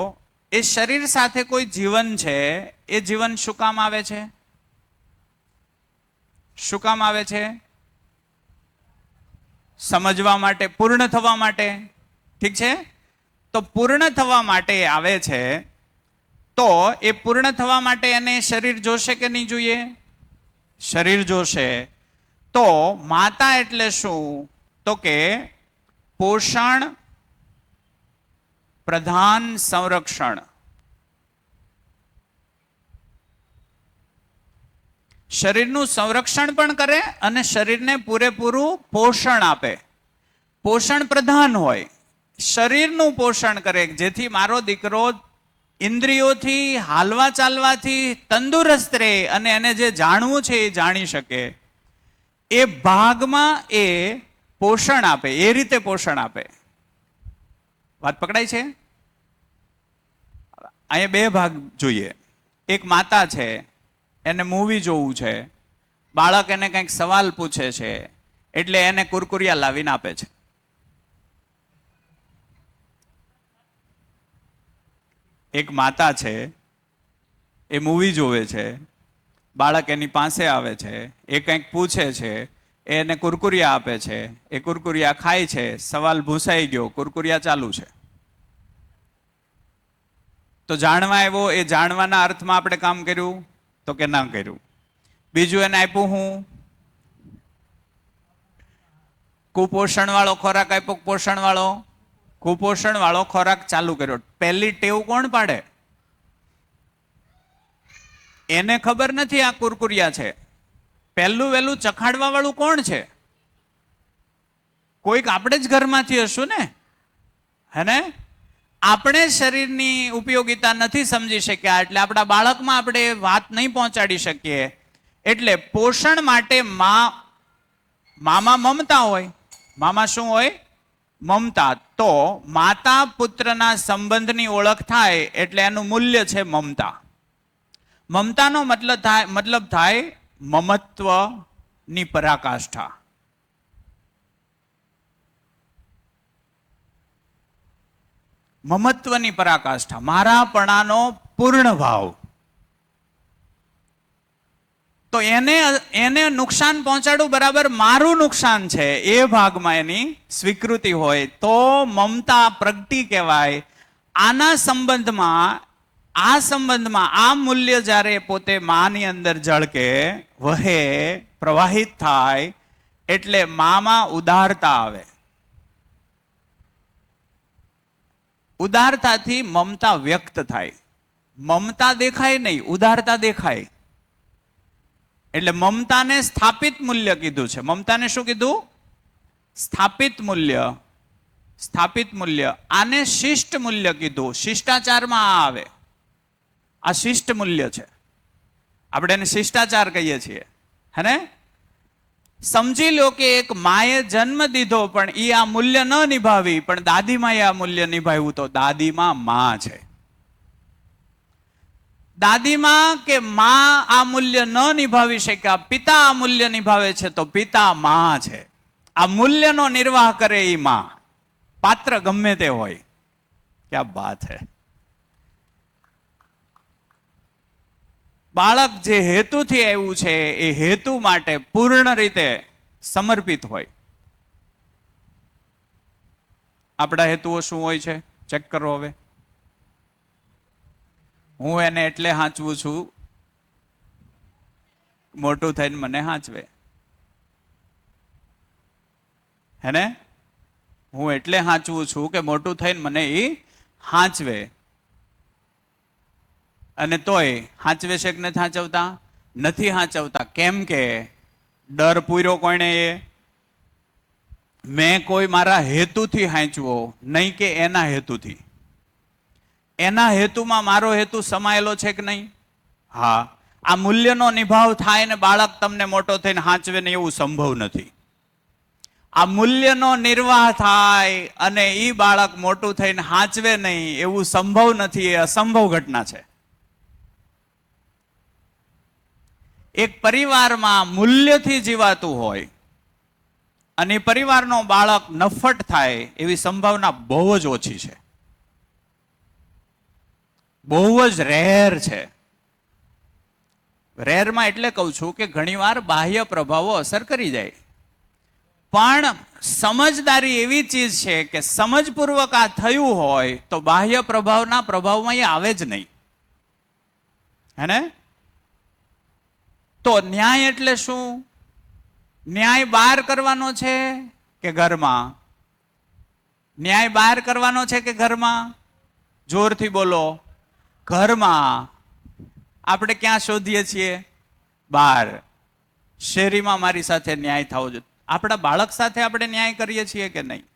એ શરીર સાથે કોઈ જીવન છે, એ જીવન શું કામ આવે છે? શું કામ આવે છે? સમજવા માટે, પૂર્ણ થવા માટે, ઠીક છે? તો પૂર્ણ થવા માટે આવે છે. તો એ પૂર્ણ થવા માટે એને શરીર જોશે કે નહીં જોઈએ? શરીર જોશે. તો માતા એટલે શું? તો કે પોષણ પ્રધાન સંરક્ષણ. શરીરનું સંરક્ષણ પણ કરે અને શરીરને પૂરેપૂરું પોષણ આપે. પોષણ પ્રધાન હોય, શરીરનું પોષણ કરે, જેથી મારો દીકરો ઇન્દ્રિયોથી, હાલવા ચાલવાથી તંદુરસ્ત રહે અને એને જે જાણવું છે એ જાણી શકે. એ ભાગમાં એ પોષણ આપે, એ રીતે પોષણ આપે. વાત પકડાય છે? અહીંયા બે ભાગ જોઈએ. એક માતા છે, એને મૂવી જોવું છે, બાળક એને કંઈક સવાલ પૂછે છે, એટલે એને કુરકુરિયા લાવીને આપે છે. એક માતા છે, એ મૂવી જોવે છે, બાળક એની પાસે આવે છે, એ કંઈક પૂછે છે, એને કુરકુરિયા આપે છે, એ કુરકુરિયા ખાય છે, સવાલ ભૂસાઈ ગયો, કુરકુરિયા ચાલુ છે. તો જાણવા આવ્યો, એ જાણવાના અર્થમાં આપણે કામ કર્યું તો કે ના કર્યું? બીજું એને આપ્યું હું કુપોષણ વાળો ખોરાક આપ્યો, પોષણ વાળો, કુપોષણ વાળો ખોરાક ચાલુ કર્યો. પહેલી ટેવ કોણ પાડે? એને ખબર નથી આ કુરકુરિયા છે. પહેલું વહેલું ચખાડવા વાળું કોણ છે? કોઈક આપણે જ ઘરમાંથી હશું ને, હે ને? આપણે શરીરની ઉપયોગિતા નથી સમજી શક્યા, એટલે આપણા બાળકમાં આપણે વાત નહીં પહોંચાડી શકીએ. એટલે પોષણ માટે મામા મમતા હોય. મામા શું હોય? મમતા. તો માતા પુત્રના સંબંધની ઓળખ થાય એટલે એનું મૂલ્ય છે મમતા. મમતાનો મતલબ થાય મમત્વની પરાકાષ્ઠા. મમત્વની પરાકાષ્ઠા, મારાપણાનો પૂર્ણ ભાવ. તો એને નુકસાન પહોંચાડવું બરાબર મારું નુકસાન છે, એ ભાગમાં એની સ્વીકૃતિ હોય તો મમતા પ્રગટી કહેવાય. આના સંબંધમાં, આ સંબંધમાં આ મૂલ્ય જ્યારે પોતે માની અંદર ઝળકે, વહે, પ્રવાહિત થાય, એટલે મામાં ઉદારતા આવે. ઉદારતાથી મમતા વ્યક્ત થાય. મમતા દેખાય નહીં, ઉદારતા દેખાય. એટલે મમતાને સ્થાપિત મૂલ્ય કીધું છે. મમતાને શું કીધું? સ્થાપિત મૂલ્ય. સ્થાપિત મૂલ્ય. આને શિષ્ટ મૂલ્ય કીધું. શિષ્ટાચારમાં આ આવે. આ શિષ્ટ મૂલ્ય છે, આપણે એને શિષ્ટાચાર કહીએ છીએ, હે ને? સમજી લો કે એક માએ જન્મ દીધો, પણ એ આ મૂલ્ય ન નિભાવી, પણ દાદીમાએ આ મૂલ્ય નિભાવ્યું, તો દાદીમાં માં છે. દાદીમાં કે માં આ મૂલ્ય ન નિભાવી શક્યા, પિતા આ મૂલ્ય નિભાવે છે, તો પિતા માં છે. આ મૂલ્યનો નિર્વાહ કરે એ માં, પાત્ર ગમે તે હોય. ક્યા બાત હે. બાળક જે હેતુથી આવ્યું છે એ હેતુ માટે પૂર્ણ રીતે સમર્પિત હોય. આપણા હેતુઓ શું હોય છે ચેક કરો. હવે હું એને એટલે હાંચવું છું મોટું થઈને મને હાંચવે, હે ને? હું એટલે હાંચવું છું કે મોટું થઈને મને એ હાંચવે. અને તોય હાંચવે છે કે નથી હાંચવતા? નથી હાંચવતા. કેમ કે ડર પૂર્યો કોણે? એ મેં કોઈ મારા હેતુથી હાંચવો, નહીં કે એના હેતુથી. એના હેતુમાં મારો હેતુ સમાયેલો છે કે નહીં? હા. આ મૂલ્યનો નિભાવ થાય ને બાળક તમને મોટો થઈને હાંચવે ને એવું સંભવ નથી. આ મૂલ્યનો નિર્વાહ થાય અને એ બાળક મોટું થઈને હાંચવે નહીં એવું સંભવ નથી. એ અસંભવ ઘટના છે. એક પરિવારમાં મૂલ્યથી જીવાતું હોય અને પરિવારનો બાળક નફટ થાય એવી સંભાવના બહુ જ ઓછી છે, બહુ જ રેર છે. રેરમાં એટલે કહું છું કે ઘણીવાર બાહ્ય પ્રભાવો અસર કરી જાય, પણ સમજદારી એવી ચીજ છે કે સમજપૂર્વક આ થયું હોય તો બાહ્ય પ્રભાવના પ્રભાવમાં એ આવે જ નહીં, હે ને? તો ન્યાય એટલે શું? ન્યાય બહાર કરવાનો છે કે ઘરમાં? ન્યાય બહાર કરવાનો છે કે ઘરમાં? જોરથી બોલો. ઘરમાં. આપણે ક્યાં શોધીએ છીએ? બહાર. શેરીમાં મારી સાથે ન્યાય થવો જોઈએ. આપણા બાળક સાથે આપણે ન્યાય કરીએ છીએ કે નહીં?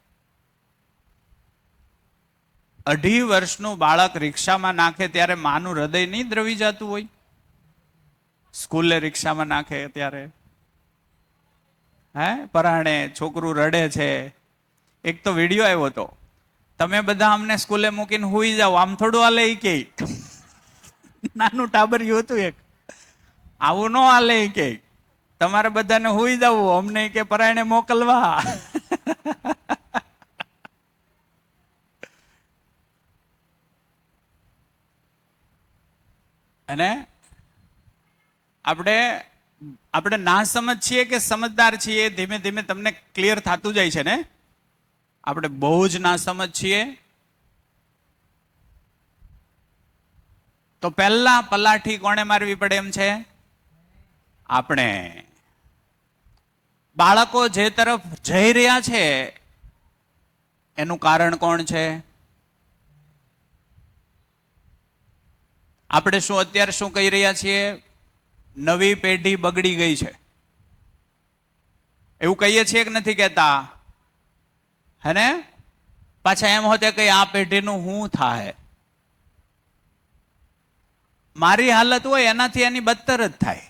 2.5 વર્ષનું બાળક રિક્ષામાં નાખે ત્યારે માનું હૃદય નહીં દ્રવી જતું હોય? સ્કૂલે રિક્ષામાં નાખે ત્યારે, હે, પરાણે છોકરું રડે છે. એક તો વિડીયો આવ્યો હતો, તમે બધા અમને સ્કૂલે મૂકીને હુઈ જાઓ, આમ થોડું હાલે ઈ કે. નાનું ટાબરિયું હતું એક, આવું ન હાલે ઈ કે. તમારે બધાને હુઈ જવું, અમને કે પરાણે મોકલવા. અને આપણે ના સમજ છીએ કે સમજદાર છીએ? ધીમે ધીમે તમને ક્લિયર થતું જાય છે ને. આપણે બહુ જ ના સમજ છીએ. તો પહેલા પલાઠી કોણે મારવી પડે એમ છે? આપણે. બાળકો જે તરફ જઈ રહ્યા છે એનું કારણ કોણ છે? આપણે શું અત્યારે શું કહી રહ્યા છીએ? નવી પેઢી બગડી ગઈ છે એવું કહીએ છીએ કે નથી કહેતા? હે ને? પાછા એમ હોતે કે આ પેઢીનું શું થાય? મારી હાલત હોય એનાથી એની બદતર જ થાય.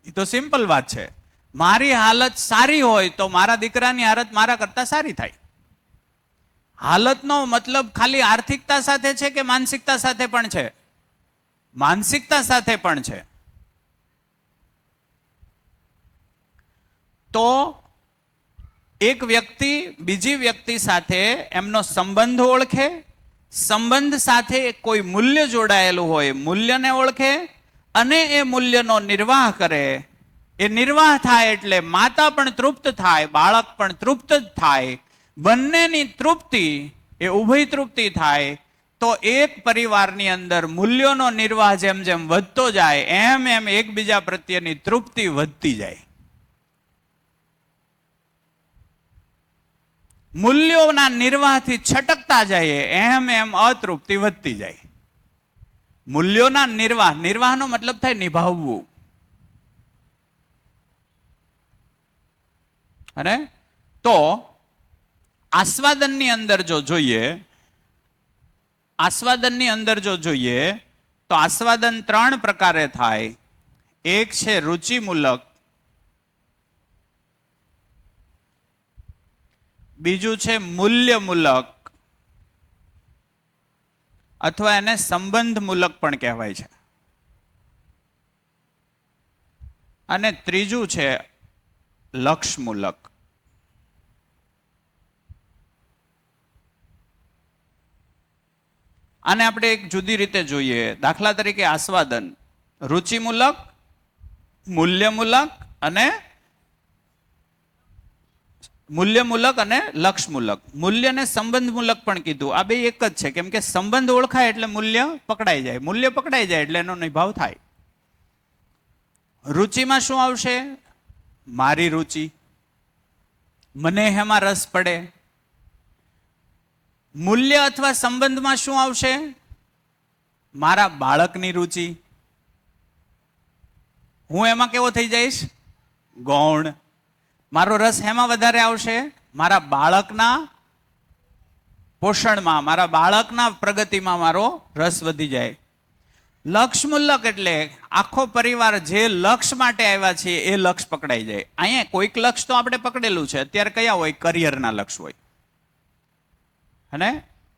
એ તો સિમ્પલ વાત છે. મારી હાલત સારી હોય તો મારા દીકરાની હાલત મારા કરતા સારી થાય. હાલતનો મતલબ ખાલી આર્થિકતા સાથે છે કે માનસિકતા સાથે પણ છે? માનસિકતા સાથે પણ છે. તો એક વ્યક્તિ બીજી વ્યક્તિ સાથે એમનો સંબંધ ઓળખે, સંબંધ સાથે કોઈ મૂલ્ય જોડાયેલું હોય, મૂલ્યને ઓળખે અને એ મૂલ્યનો નિર્વાહ કરે. એ નિર્વાહ થાય એટલે માતા પણ તૃપ્ત થાય, બાળક પણ તૃપ્ત જ થાય. બંનેની તૃપ્તિ એ ઉભય તૃપ્તિ થાય. તો એક પરિવારની અંદર મૂલ્યોનો નિર્વાહ જેમ જેમ વધતો જાય એમ એમ એકબીજા પ્રત્યેની તૃપ્તિ વધતી જાય. મૂલ્યોના નિર્વાહથી છટકતા જાય એમ એમ અતૃપ્તિ વધતી જાય. મૂલ્યોના નિર્વાહ, નિર્વાહનો મતલબ થાય નિભાવવું. અને તો આસ્વાદનની અંદર જો જોઈએ, આસ્વાદનની અંદર જો જોઈએ તો આસ્વાદન 3 પ્રકારે થાય. એક છે રુચિમૂલક, બીજું છે મૂલ્યમૂલક અથવા એને સંબંધમૂલક પણ કહેવાય છે. અને ત્રીજું છે લક્ષમૂલક. આને આપણે એક જુદી રીતે જોઈએ. દાખલા તરીકે આસ્વાદન રુચિમૂલક, મૂલ્યમૂલક અને લક્ષમૂલક. મૂલ્યને સંબંધમૂલક પણ કીધું. આ બે એક જ છે, કેમ કે સંબંધ ઓળખાય એટલે મૂલ્ય પકડાઈ જાય, મૂલ્ય પકડાઈ જાય એટલે એનો નિભાવ થાય. રુચિમાં શું આવશે? મારી રુચિ, મને એમાં રસ પડે. મૂલ્ય અથવા સંબંધમાં શું આવશે? મારા બાળકની રુચિ, હું એમાં કેવો થઈ જઈશ? ગૌણ. મારો રસ એમાં વધારે આવશે? મારા બાળકના પોષણમાં, મારા બાળકના પ્રગતિમાં મારો રસ વધી જાય. લક્ષમૂલક એટલે આખો પરિવાર જે લક્ષ માટે આવ્યા છે એ લક્ષ પકડાઈ જાય. અહીંયા કોઈક લક્ષ તો આપણે પકડેલું છે. અત્યારે કયા હોય? કરિયરના લક્ષ હોય. અને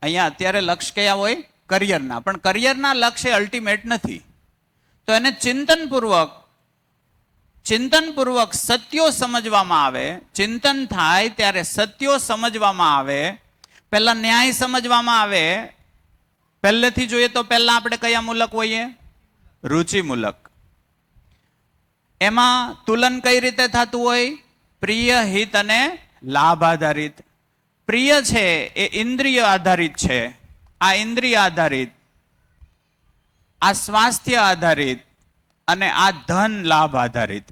અહીંયા અત્યારે લક્ષ કયા હોય? કરિયરના. પણ કરિયરના લક્ષ એ અલ્ટિમેટ નથી. તો એને ચિંતનપૂર્વક સત્યો સમજવામાં આવે. ચિંતન થાય ત્યારે સત્યો સમજવામાં આવે. પહેલા ન્યાય સમજવામાં આવે. પહેલેથી જોઈએ તો પહેલા આપણે કયા મૂલક હોઈએ? રુચિમૂલક. એમાં તુલન કઈ રીતે થતું હોય? પ્રિય, હિત અને લાભ આધારિત. પ્રિય છે એ ઇન્દ્રિય આધારિત છે, આ ઇન્દ્રિય આધારિત, આ સ્વાસ્થ્ય આધારિત અને આ ધન લાભ આધારિત.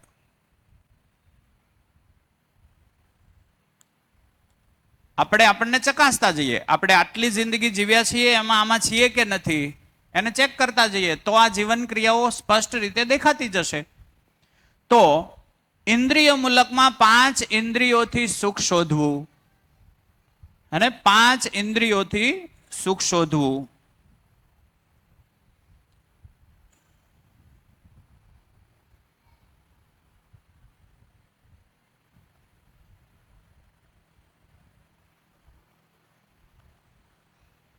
આપણને ચકાસતા જઈએ. આપણે આટલી જિંદગી જીવ્યા છીએ, એમાં આમાં છીએ કે નથી એને ચેક કરતા જઈએ તો આ જીવન ક્રિયાઓ સ્પષ્ટ રીતે દેખાતી જશે. તો ઇન્દ્રિય મૂલકમાં 5 ઇન્દ્રિયોથી સુખ શોધવું અને 5 ઇન્દ્રિયોથી સુખ શોધવું.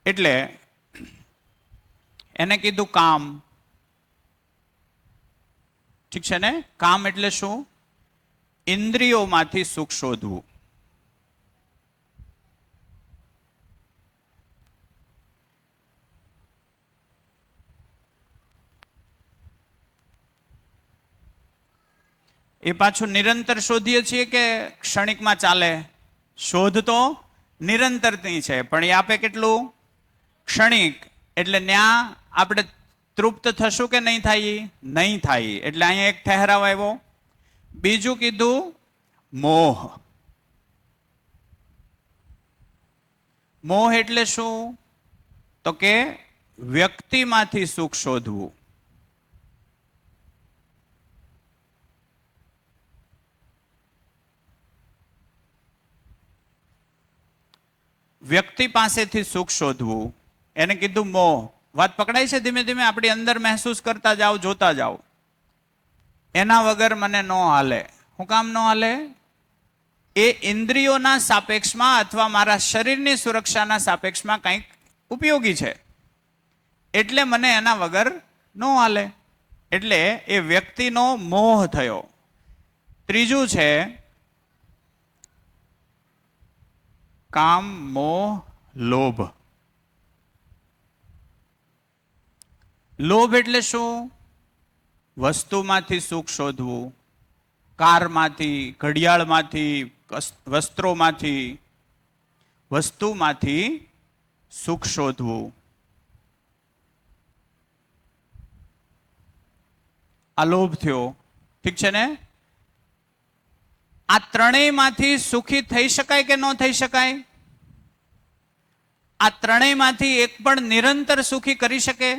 એટલે એને કીધું કામ. ઠીક છે ને? કામ એટલે શું? ઇન્દ્રિયોમાંથી સુખ શોધવું. એ પાછું નિરંતર શોધીએ છીએ કે ક્ષણિકમાં ચાલે? શોધ તો નિરંતરની છે, પણ એ આપે કેટલું? ક્ષણિક. એટલે ન્યા આપણે તૃપ્ત થશું કે નહીં થાય? નહીં થાય. એટલે અહીંયા એક ઠહેરાવ આવ્યો. બીજું કીધું મોહ. મોહ એટલે શું? તો કે વ્યક્તિમાંથી સુખ શોધવું. વ્યક્તિ પાસેથી સુખ શોધવું એને કીધું મોહ. વાત પકડાય છે? ધીમે ધીમે આપણી અંદર મહેસૂસ કરતા જાઓ, જોતા જાઓ. એના વગર મને ન હાલે. હું કામ ન હાલે? એ ઇન્દ્રિયોના સાપેક્ષમાં અથવા મારા શરીરની સુરક્ષાના સાપેક્ષમાં કંઈક ઉપયોગી છે, એટલે મને એના વગર ન હાલે. એટલે એ વ્યક્તિનો મોહ થયો. ત્રીજું છે કામ, મોહ, લોભ. લોભ એટલે શું? વસ્તુમાંથી સુખ શોધવું. કારમાંથી, ઘડિયાળમાંથી, વસ્તુમાંથી સુખ શોધવું. આ લોભ થયો. ઠીક છે ને? આ ત્રણેયમાંથી સુખી થઈ શકાય કે ન થઈ શકાય? આ ત્રણેયમાંથી એક પણ નિરંતર સુખી કરી શકે?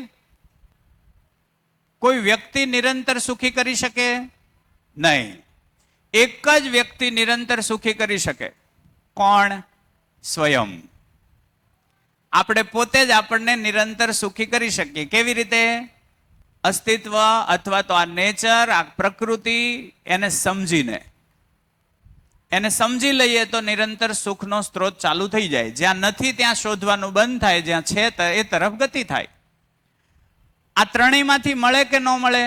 કોઈ વ્યક્તિ નિરંતર સુખી કરી શકે? નહીં. એક જ વ્યક્તિ નિરંતર સુખી કરી શકે. કોણ? સ્વયં. આપણે પોતે જ આપણને નિરંતર સુખી કરી શકીએ. કેવી રીતે? અસ્તિત્વ અથવા તો આ નેચર, આ પ્રકૃતિ, એને સમજીને. એને સમજી લઈએ તો નિરંતર સુખનો સ્ત્રોત ચાલુ થઈ જાય. જ્યાં નથી ત્યાં શોધવાનું બંધ થાય, જ્યાં છે એ તરફ ગતિ થાય. આ ત્રણેયમાંથી મળે કે ન મળે?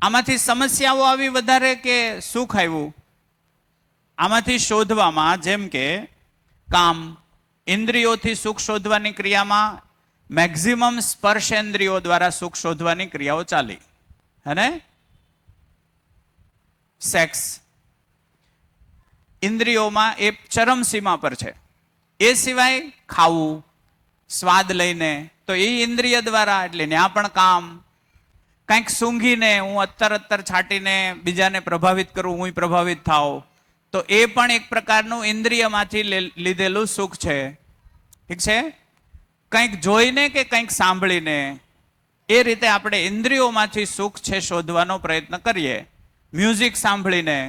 આમાંથી સમસ્યાઓ આવી વધારે કે સુખ આવ્યું? આમાંથી શોધવામાં, જેમ કે કામ, ઇન્દ્રિયોથી સુખ શોધવાની ક્રિયામાં મેક્સિમમ સ્પર્શેન્દ્રિયો દ્વારા સુખ શોધવાની ક્રિયાઓ ચાલી, હે? સેક્સ ઇન્દ્રિયોમાં એ ચરમસીમા પર છે. એ સિવાય ખાવું, સ્વાદ લઈને, તો એ ઇન્દ્રિય દ્વારા, એટલે ત્યાં પણ કામ. કંઈક સૂંઘીને હું અત્તર છાંટીને બીજાને પ્રભાવિત કરું, હું પ્રભાવિત થાવ, તો એ પણ એક પ્રકારનું ઇન્દ્રિયમાંથી લીધેલું સુખ છે. ઠીક છે? કંઈક જોઈને કે કંઈક સાંભળીને, એ રીતે આપણે ઇન્દ્રિયોમાંથી સુખ છે શોધવાનો પ્રયત્ન કરીએ. મ્યુઝિક સાંભળીને,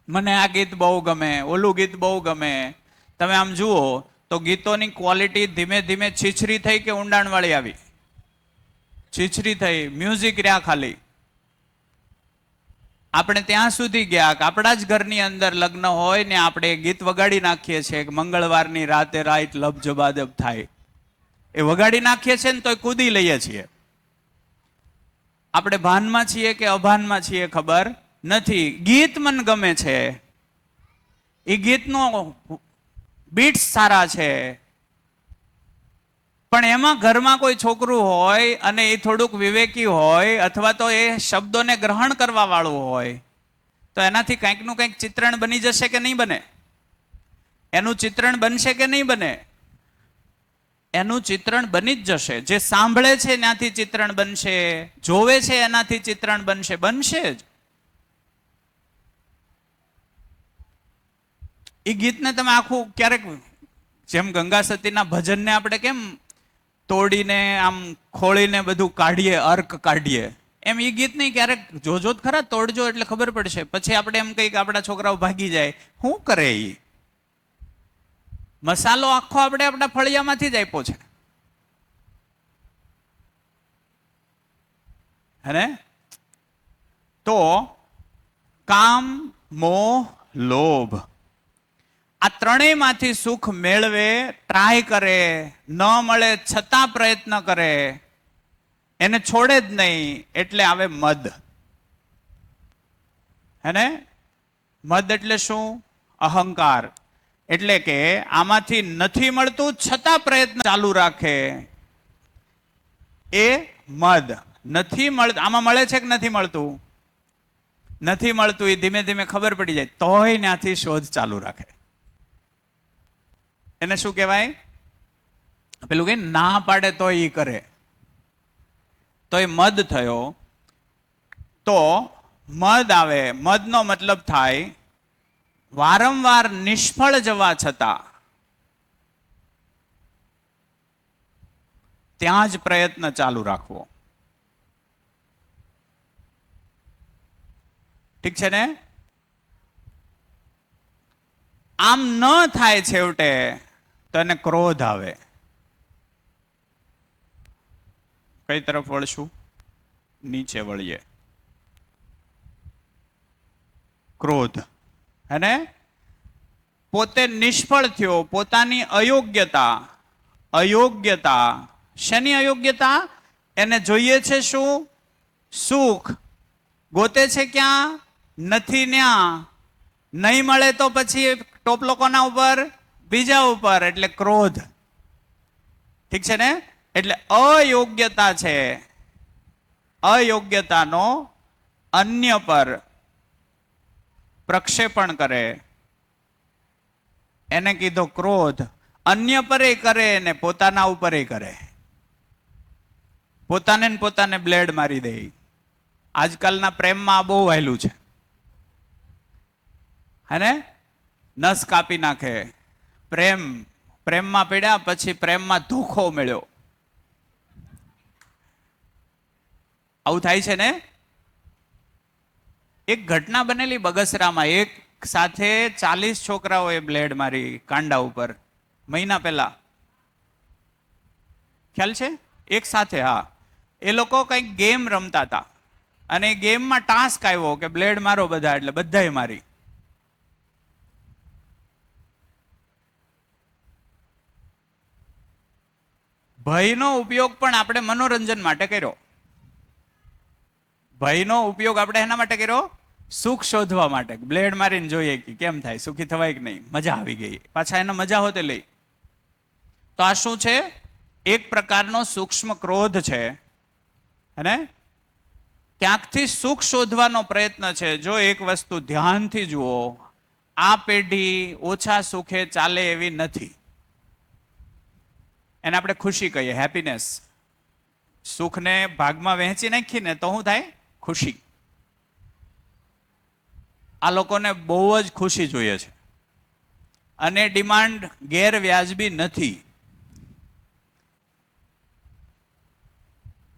મને આ ગીત બહુ ગમે, ઓલું ગીત બહુ ગમે. તમે આમ જુઓ તો ગીતોની ક્વોલિટી ધીમે ધીમે છીછરી થઈ કે ઊંડાણવાળી આવી? છીછરી થઈ. મ્યુઝિક રહ્યા ખાલી. આપણે ત્યાં સુધી ગયા કે આપણા જ ઘરની અંદર લગ્ન હોય ને આપણે ગીત વગાડી નાખીએ છીએ કે મંગળવારની રાતે રાઈટ લબ જબાદબ થાય, એ વગાડી નાખીએ છીએ ને તોય કૂદી લઈએ છીએ. આપણે ભાનમાં છીએ કે અભાનમાં છીએ ખબર નથી. ગીત મને ગમે છે, એ ગીતનો બીટ્સ સારા છે, પણ એમાં ઘરમાં કોઈ છોકરું હોય અને એ થોડુંક વિવેકી હોય અથવા તો એ શબ્દોને ગ્રહણ કરવા વાળું હોય, તો એનાથી કંઈકનું કંઈક ચિત્રણ બની જશે કે નહીં બને? એનું ચિત્રણ બનશે કે નહીં બને? એનું ચિત્રણ બની જ જશે. જે સાંભળે છે એનાથી ચિત્રણ બનશે, જોવે છે એનાથી ચિત્રણ બનશે, બનશે જ. એ ગીતને તમે આખું ક્યારેક, જેમ ગંગા સતીના ભજનને આપણે કેમ તોડીને આમ ખોળીને બધું કાઢીએ, અર્ક કાઢીએ, એમ એ ગીત નહીં, ક્યારેક જોજો જ ખરા, તોડજો એટલે ખબર પડશે. પછી આપણે એમ કહીએ કે આપણા છોકરાઓ ભાગી જાય, શું કરે? એ મસાલો આખો આપણે આપણા ફળિયામાંથી જ આપ્યો છે, હે? તો કામ, મોહ, લોભ, આ ત્રણેયમાંથી સુખ મેળવે, ટ્રાય કરે, ન મળે છતાં પ્રયત્ન કરે, એને છોડે જ નહીં, એટલે આવે મદ. હે ને? મદ એટલે શું? અહંકાર. એટલે કે આમાંથી નથી મળતું છતાં પ્રયત્ન ચાલુ રાખે, એ મદ. નથી મળતું, આમાં મળે છે કે નથી મળતું? નથી મળતું, એ ધીમે ધીમે ખબર પડી જાય, તોય ત્યાંથી શોધ ચાલુ રાખે. એને શું કહેવાય? પેલું કે ના પાડે તો એ કરે, તો એ મદ થયો. તો મદ આવે, મદનો મતલબ થાય વારંવાર નિષ્ફળ જવા છતાં ત્યાં જ પ્રયત્ન ચાલુ રાખવો. ઠીક છે ને? આમ ન થાય છેવટે તો એને ક્રોધ આવે. કઈ તરફ વળશું? નીચે વળીએ. ક્રોધ. હે ને? પોતે નિષ્ફળ થયો, પોતાની અયોગ્યતા. શેની અયોગ્યતા? એને જોઈએ છે શું? સુખ. ગોતે છે ક્યાં? નથી ન્યા. નહીં મળે તો પછી ટોપલો કોના ઉપર? બીજા ઉપર, એટલે ક્રોધ. ઠીક છે ને? એટલે અયોગ્યતા છે, અયોગ્યતાનો અન્ય પર પ્રક્ષેપણ કરે, એને કીધો ક્રોધ. અન્ય પરે કરે ને પોતાના ઉપર કરે, પોતાને ને પોતાને બ્લેડ મારી દે. આજકાલના પ્રેમમાં આ બહુ વહેલું છે, હે ને? નસ કાપી નાખે. પ્રેમમાં પડ્યા પછી પ્રેમમાં ધોખો મળ્યો. આવું થાય છે ને? એક ઘટના બનેલી બગસરામાં, એક સાથે 40 છોકરાઓએ બ્લેડ મારી કાંડા ઉપર, મહિના પહેલા. ખ્યાલ છે? એક સાથે, હા. એ લોકો કંઈક ગેમ રમતા હતા અને ગેમમાં ટાસ્ક આવ્યો કે બ્લેડ મારો બધા, એટલે બધાએ મારી. ભયનો ઉપયોગ પણ આપણે મનોરંજન માટે કર્યો. ભયનો ઉપયોગ આપણે એના માટે કર્યો, સુખ શોધવા માટે. બ્લેડ મારીને જોઈએ કે કેમ થાય, સુખી થવાય કે નહીં, મજા આવી ગઈ, પાછા એનો મજા હોતે લઈ. તો આ શું છે? એક પ્રકારનો સૂક્ષ્મ ક્રોધ છે, અને ક્યાંકથી સુખ શોધવાનો પ્રયત્ન છે. જો એક વસ્તુ ધ્યાનથી જુઓ, આ પેઢી ઓછા સુખે ચાલે એવી નથી. એને આપણે ખુશી કહીએ, હેપીનેસ. સુખને ભાગમાં વહેંચી નાખીને તો શું થાય? ખુશી. આ લોકોને બહુ જ ખુશી જોઈએ છે, અને ડિમાન્ડ ગેરવ્યાજબી નથી.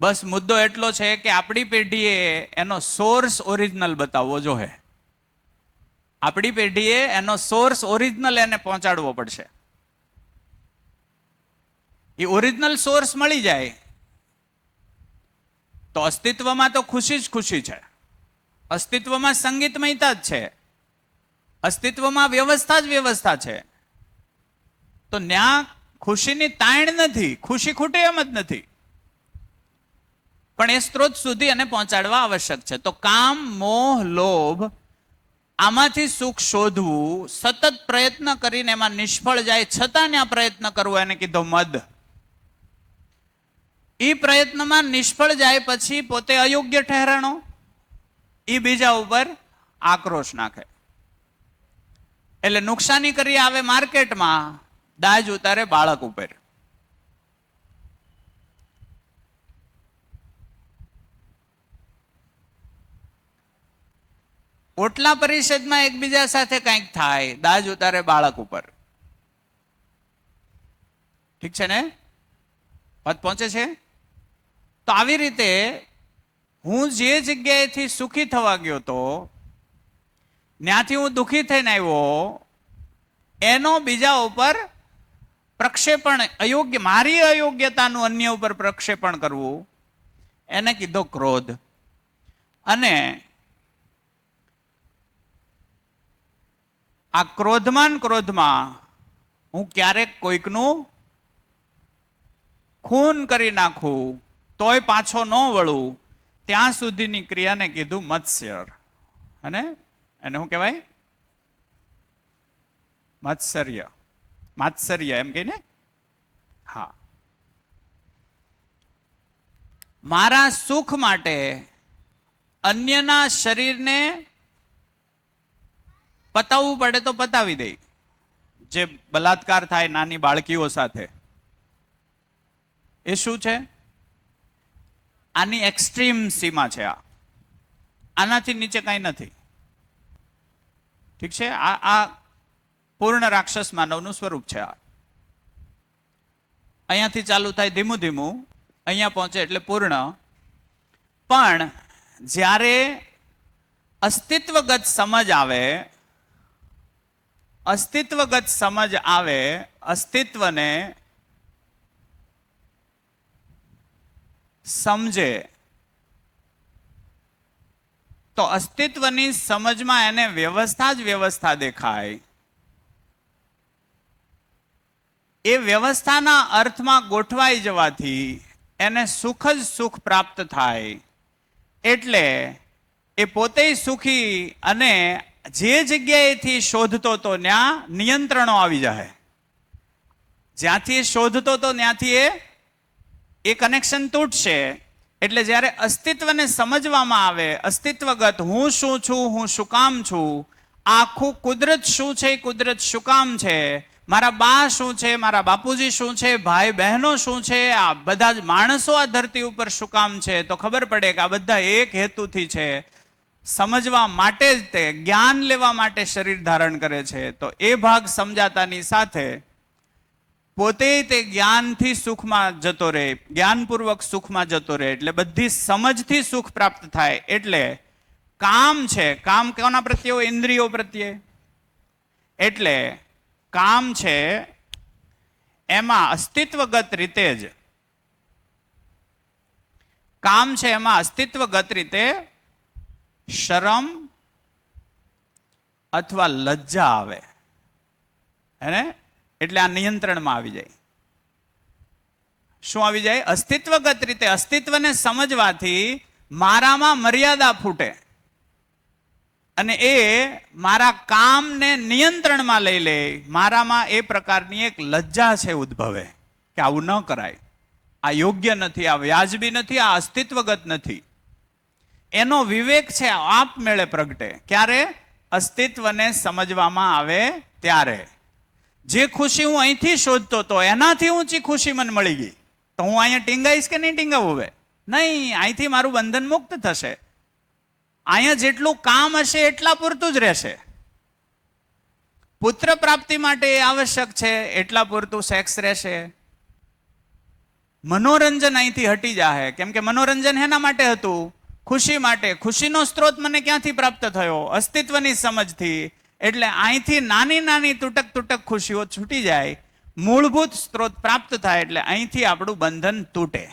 બસ મુદ્દો એટલો છે કે આપણી પેઢીએ એનો સોર્સ ઓરિજિનલ બતાવવો જોઈએ. આપણી પેઢીએ એનો સોર્સ ઓરિજિનલ એને પહોંચાડવો પડશે. એ ઓરિજિનલ સોર્સ મળી જાય તો અસ્તિત્વમાં તો ખુશી જ ખુશી છે, અસ્તિત્વમાં સંગીતમયતા જ છે, અસ્તિત્વમાં વ્યવસ્થા જ વ્યવસ્થા છે. તો ન્યા ખુશીની તાણ નથી, ખુશી ખૂટે એમ જ નથી, પણ એ સ્ત્રોત સુધી એને પહોંચાડવા આવશ્યક છે. તો કામ, મોહ, લોભ, આમાંથી સુખ શોધવું, સતત પ્રયત્ન કરીને એમાં નિષ્ફળ જાય છતાં ત્યાં પ્રયત્ન કરવો, એને કીધો મદ. એ પ્રયત્નમાં નિષ્ફળ જાય પછી પોતે અયોગ્ય ઠહેરાણો, એ બીજા ઉપર આક્રોશ નાખે, એટલે નુકસાની કરી આવે માર્કેટમાં, દાજ ઉતારે બાળક ઉપર. ઓટલા પરિષદમાં એકબીજા સાથે કંઈક થાય, દાજ ઉતારે બાળક ઉપર. ઠીક છે ને? વાત પહોંચે છે? તો આવી રીતે હું જે જગ્યાએથી સુખી થવા ગયો તો ત્યાંથી હું દુઃખી થઈને આવ્યો, એનો બીજા ઉપર પ્રક્ષેપણ, અયોગ્ય, મારી અયોગ્યતાનું અન્ય ઉપર પ્રક્ષેપણ કરવું, એને કીધો ક્રોધ. અને આ ક્રોધમાં હું ક્યારેક કોઈકનું ખૂન કરી નાખું તોય પાછો ન વળું, ત્યાં સુધીની ક્રિયાને કીધું મત્સર. અને એને શું કહેવાય? મત્સર્ય. માત્સર્ય એમ કહીને. હા, મારા સુખ માટે અન્યના શરીરને પતાવવું પડે તો પતાવી દે. જે બલાત્કાર થાય નાની બાળકીઓ સાથે, એ શું છે? આની એક્સ્ટ્રીમ સીમા છે. આનાથી નીચે કાંઈ નથી. ઠીક છે? આ પૂર્ણ રાક્ષસ માનવનું સ્વરૂપ છે. અહીંયાથી ચાલુ થાય ધીમું ધીમું, અહીંયા પહોંચે એટલે પૂર્ણ. પણ જ્યારે અસ્તિત્વગત સમજ આવે, અસ્તિત્વને સમજે, તો અસ્તિત્વની સમજમાં એને વ્યવસ્થા જ વ્યવસ્થા દેખાય. એ વ્યવસ્થાના અર્થમાં ગોઠવાઈ જવાથી એને સુખ જ સુખ પ્રાપ્ત થાય. એટલે એ પોતે સુખી, અને જે જગ્યાએથી શોધતો તો ત્યાં નિયંત્રણો આવી જાય. જ્યાંથી એ શોધતો તો ત્યાંથી એ કનેક્શન તૂટશે. એટલે જ્યારે અસ્તિત્વને સમજવામાં આવે, અસ્તિત્વગત હું શું છું, હું શું કામ છું, આખું કુદરત શું છે, કુદરત શું કામ છે, મારા બા શું છે, મારા બાપુજી શું છે, ભાઈ બહેનો શું છે, આ બધા જ માણસો આ ધરતી ઉપર શું કામ છે, તો ખબર પડે કે આ બધા એક હેતુથી છે. સમજવા માટે જ તે જ્ઞાન લેવા માટે શરીર ધારણ કરે છે. તો એ ભાગ સમજાતાની સાથે પોતે તે જ્ઞાનથી સુખમાં જતો રહે, જ્ઞાનપૂર્વક સુખમાં જતો રહે, એટલે બધી સમજથી સુખ પ્રાપ્ત થાય. એટલે કામ છે, કામ કોના પ્રત્યે હોય? ઇન્દ્રિયો પ્રત્યે. એટલે કામ છે એમાં અસ્તિત્વગત રીતે જ, કામ છે એમાં અસ્તિત્વગત રીતે શરમ અથવા લજ્જા આવે, હે? એટલે આ નિયંત્રણમાં આવી જાય. શું આવી જાય? અસ્તિત્વગત રીતે, અસ્તિત્વને સમજવાથી મારામાં મર્યાદા ફૂટે અને એ મારા કામને નિયંત્રણમાં લઈ લે, મારામાં એ પ્રકારની એક લજ્જા છે ઉદ્ભવે કે આવું ન કરાય, આ યોગ્ય નથી, આ વ્યાજબી નથી, આ અસ્તિત્વગત નથી. એનો વિવેક છે આપમેળે પ્રગટે. ક્યારે? અસ્તિત્વને સમજવામાં આવે ત્યારે. જે ખુશી હું અહીંથી શોધતો હતો એનાથી ઊંચી ખુશી મને મળી ગઈ, તો હું અહીંયા ટીંગાઈશ કે નહીં ટીંગાવું? હવે નહીં, અહીંથી મારું બંધન મુક્ત થશે. અહીંયા જેટલું કામ હશે એટલા પૂરતું જ રહેશે. પુત્ર પ્રાપ્તિ માટે એ આવશ્યક છે એટલા પૂરતું સેક્સ રહેશે. મનોરંજન અહીંથી હટી જાહે, કેમ કે મનોરંજન એના માટે હતું, ખુશી માટે. ખુશીનો સ્ત્રોત મને ક્યાંથી પ્રાપ્ત થયો? અસ્તિત્વની સમજથી. એટલે અહીંથી નાની નાની તૂટક ખુશીઓ છૂટી જાય, મૂળભૂત સ્ત્રોત પ્રાપ્ત થાય, એટલે અહીંથી આપણું બંધન તૂટે.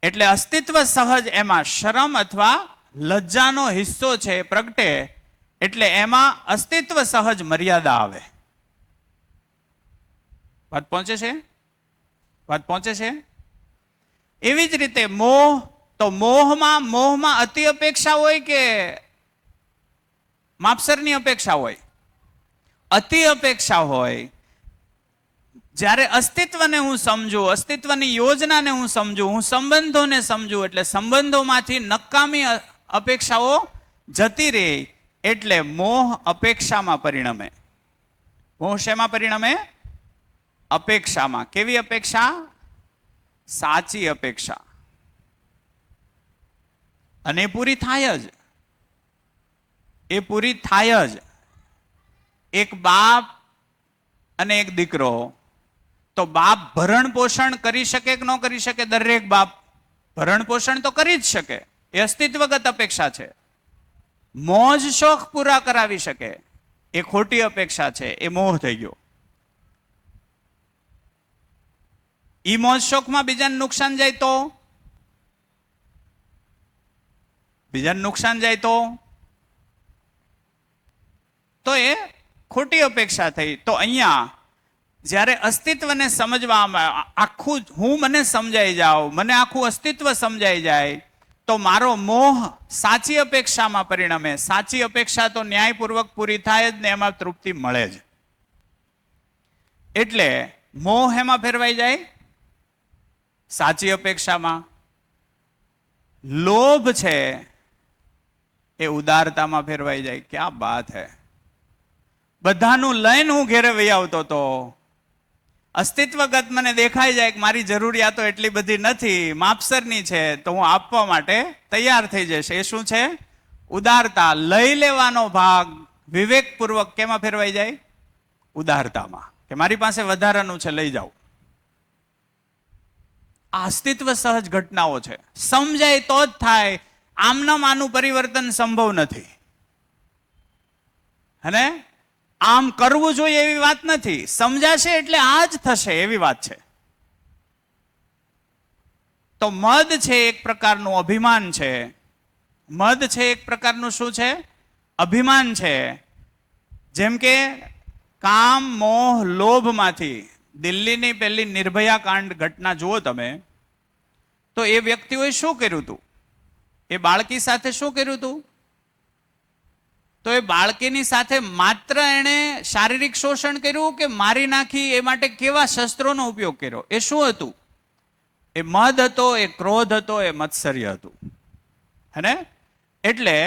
એટલે અસ્તિત્વ સહજ એમાં શરમ અથવા લજ્જાનો હિસ્સો છે પ્રગટે, એટલે એમાં અસ્તિત્વ સહજ મર્યાદા આવે. વાત પહોંચે છે? વાત પહોંચે છે? એવી જ રીતે મોહ, તો મોહમાં અતિ અપેક્ષા હોય કે માપસરની અપેક્ષા હોય? અતિ અપેક્ષા હોય. જ્યારે અસ્તિત્વને હું સમજુ, અસ્તિત્વની યોજનાને હું સમજુ, હું સંબંધોને સમજુ, એટલે સંબંધોમાંથી નકામી અપેક્ષાઓ જતી રહે, એટલે મોહ અપેક્ષામાં પરિણમે. મોહ શેમાં પરિણમે? અપેક્ષામાં. કેવી અપેક્ષા? સાચી અપેક્ષા. અને એ પૂરી થાય જ. એ પૂરી થાય જ. એક બાપ અને એક દીકરો, તો બાપ ભરણ પોષણ કરી શકે કે ન કરી શકે? દરેક બાપ ભરણ પોષણ તો કરી જ શકે, એ અસ્તિત્વગત અપેક્ષા છે. મોજ શોખ પૂરા કરાવી શકે, એ ખોટી અપેક્ષા છે, એ મોહ થઈ ગયો. ઈ મોજ શોખમાં બીજાને નુકસાન જાય તો? બીજાને નુકસાન જાય તો એ ખોટી અપેક્ષા થઈ. તો અહીંયા જ્યારે અસ્તિત્વને સમજવામાં, આખું હું મને સમજાઈ જાઉં, મને આખું અસ્તિત્વ સમજાઈ જાય, તો મારો મોહ સાચી અપેક્ષામાં પરિણમે. સાચી અપેક્ષા તો ન્યાયપૂર્વક પૂરી થાય જ ને, એમાં તૃપ્તિ મળે જ. એટલે મોહ એમાં ફેરવાઈ જાય, સાચી અપેક્ષામાં. લોભ છે એ ઉદારતામાં ફેરવાઈ જાય. ક્યાં બાત હે! બધાનું લઈને હું ઘેરે વહી આવતો તો, અસ્તિત્વગત મને દેખાઈ જાય કે મારી જરૂરિયાતો એટલી બધી નથી, માપસરની છે, તો હું આપવા માટે તૈયાર થઈ જઈશ. એ શું છે? ઉદારતા. લઈ લેવાનો ભાગ વિવેકપૂર્વક કેમાં ફેરવાઈ જાય? ઉદારતામાં, કે મારી પાસે વધારાનું છે, લઈ જાઓ. આ અસ્તિત્વ સહજ ઘટનાઓ છે. સમજાય તો જ થાય. આમનામ આનું પરિવર્તન સંભવ નથી. અને આમ કરવું જોઈએ એવી વાત નથી. સમજાશે એટલે આ જ થશે એવી વાત છે. તો મદ છે એક પ્રકારનું અભિમાન છે. મદ છે એક પ્રકારનું શું છે? અભિમાન છે. જેમ કે કામ, મોહ, લોભમાંથી દિલ્હીની પહેલી નિર્ભયા કાંડ ઘટના જુઓ તમે, તો એ વ્યક્તિઓએ શું કર્યું હતું? એ બાળકી સાથે શું કર્યું હતું? તો એ બાળકીની સાથે માત્ર એણે શારીરિક શોષણ કર્યું કે મારી નાખી? એ માટે કેવા શસ્ત્રોનો ઉપયોગ કર્યો? એ શું હતું? એ મદ હતો, એ ક્રોધ હતો, એ મત્સર્ય હતું. હે? એટલે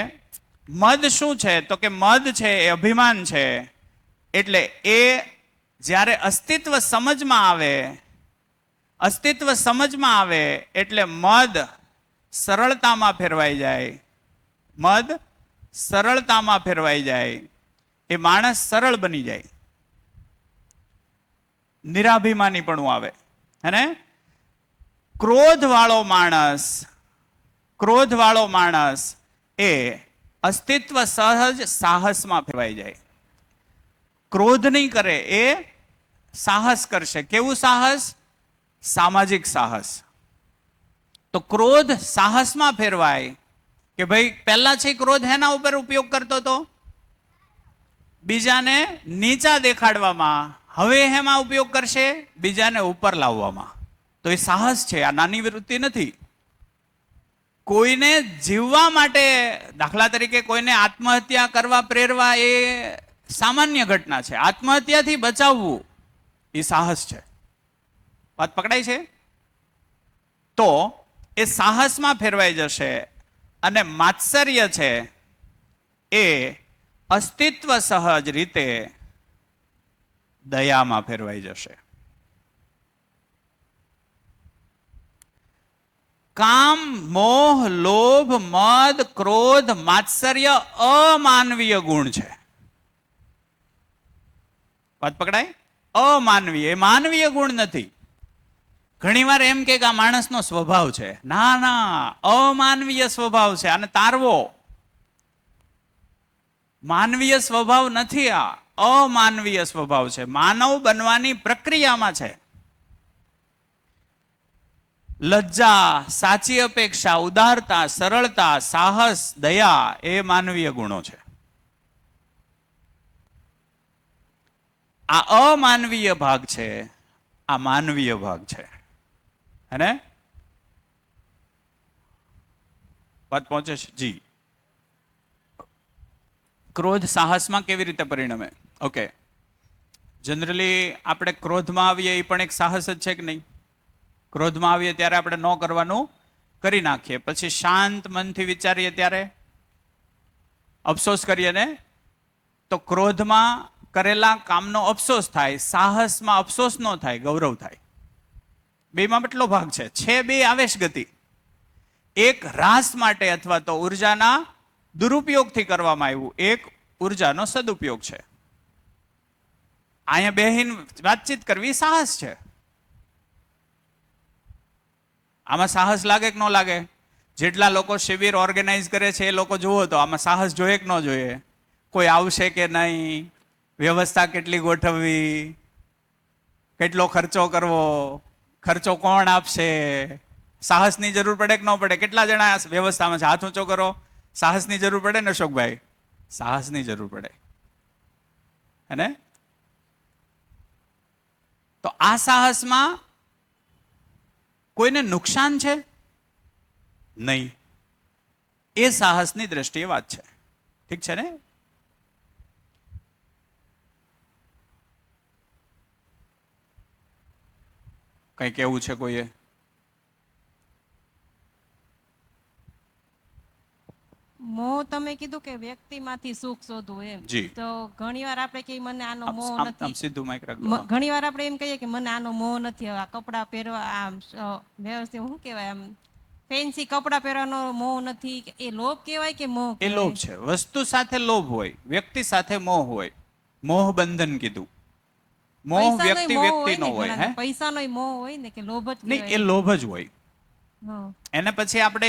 મદ શું છે? તો કે મદ છે એ અભિમાન છે. એટલે એ જ્યારે અસ્તિત્વ સમજમાં આવે, અસ્તિત્વ સમજમાં આવે, એટલે મદ સરળતામાં ફેરવાઈ જાય. મદ સરળતામાં ફેરવાઈ જાય. એ માણસ સરળ બની જાય, નિરાભિમાની પણ આવે. હે? ક્રોધ વાળો માણસ એ અસ્તિત્વ સહજ સાહસમાં ફેરવાઈ જાય. ક્રોધ નહીં કરે, એ સાહસ કરશે. કેવું સાહસ? સામાજિક સાહસ. તો ક્રોધ સાહસમાં ફેરવાય કે ભાઈ પહેલા છે ક્રોધ એના ઉપર ઉપયોગ કરતો હતો, બીજાને નીચા દેખાડવામાં. હવે એમાં ઉપયોગ કરશે બીજાને ઉપર લાવવામાં. તો એ સાહસ છે, આ નાની વૃત્તિ નથી. કોઈને જીવવા માટે, દાખલા તરીકે કોઈને આત્મહત્યા કરવા પ્રેરવા એ સામાન્ય ઘટના છે. આત્મહત્યાથી બચાવવું એ સાહસ છે. વાત પકડાય છે? તો એ સાહસમાં ફેરવાઈ જશે. અને માત્સર્ય છે એ અસ્તિત્વ સહજ રીતે દયામાં ફેરવાઈ જશે. કામ, મોહ, લોભ, મદ, ક્રોધ, માત્સર્ય અમાનવીય ગુણ છે. વાત પકડાય? અમાનવીય, એ માનવીય ગુણ નથી. ઘણીવાર એમ કે આ માણસનો સ્વભાવ છે. ના ના, અમાનવીય સ્વભાવ છે. આને તારવો. માનવીય સ્વભાવ નથી, આ અમાનવીય સ્વભાવ છે. માનવ બનવાની પ્રક્રિયામાં છે. લજ્જા, સાચી અપેક્ષા, ઉદારતા, સરળતા, સાહસ, દયા એ માનવીય ગુણો છે. આ અમાનવીય ભાગ છે, આ માનવીય ભાગ છે. હે? વાત પહોંચે છે? જી. ક્રોધ સાહસમાં કેવી રીતે પરિણમે? ઓકે, જનરલી આપણે ક્રોધમાં આવીએ એ પણ એક સાહસ જ છે કે નહીં? ક્રોધમાં આવીએ ત્યારે આપણે ન કરવાનું કરી નાખીએ, પછી શાંત મનથી વિચારીએ ત્યારે અફસોસ કરીએ ને, તો ક્રોધમાં કરેલા કામનો અફસોસ થાય, સાહસમાં અફસોસ ન થાય, ગૌરવ થાય. બેમાં કેટલો ભાગ છે બે આવેશ ગતિ. એક રાસ માટે અથવા તો ઉર્જાના દુરુપયોગથી કરવામાં આવ્યું, એક ઉર્જાનો સદુપયોગ છે. અહીંયા બેહીન વાતચીત કરવી સાહસ છે. આમાં સાહસ લાગે કે ન લાગે? જેટલા લોકો શિબિર ઓર્ગેનાઇઝ કરે છે એ લોકો જુઓ તો આમાં સાહસ જોઈએ કે ન જોઈએ? કોઈ આવશે કે નહીં, વ્યવસ્થા કેટલી ગોઠવવી, કેટલો ખર્ચો કરવો, ખર્ચો કોણ આપશે, સાહસની જરૂર પડે કે ન પડે? કેટલા જણા વ્યવસ્થામાં છે? હાથ ઊંચો કરો. સાહસની જરૂર પડે ને અશોકભાઈ? સાહસની જરૂર પડે. અને તો આ સાહસમાં કોઈને નુકસાન છે નહીં, એ સાહસની દ્રષ્ટિએ વાત છે. ઠીક છે ને? કઈ કેવું છે કોઈએ? મોહ તમે કીધું કે વ્યક્તિમાંથી સુખ શોધવું એમ. જી. તો ઘણીવાર આપણે કહીએ મને આનો મોહ આમ નથી. સીધું માઇક રાખજો. ઘણીવાર આપણે એમ કહીએ કે મને આનો મોહ નથી, આ કપડાં પહેરવા, આમ વ્યવસ્થિત શું કહેવાય, આમ ફેન્સી કપડાં પહેરવાનો મોહ નથી. એ લોભ કહેવાય કે મોહ એ કહેવાય? લોભ છે. વસ્તુ સાથે લોભ હોય, વ્યક્તિ સાથે મોહ હોય. મોહ બંધન કીધું. મોહ પૈસાનોય વ્યક્તિ મોહ વ્યક્તિનો ને હોય. ઘણાને. હે? પૈસાનોય મોહ હોય ને, કે લોભ જ નહીં, એ કહેવાય? લોભ જ હોય. હા, એને પછી આપણે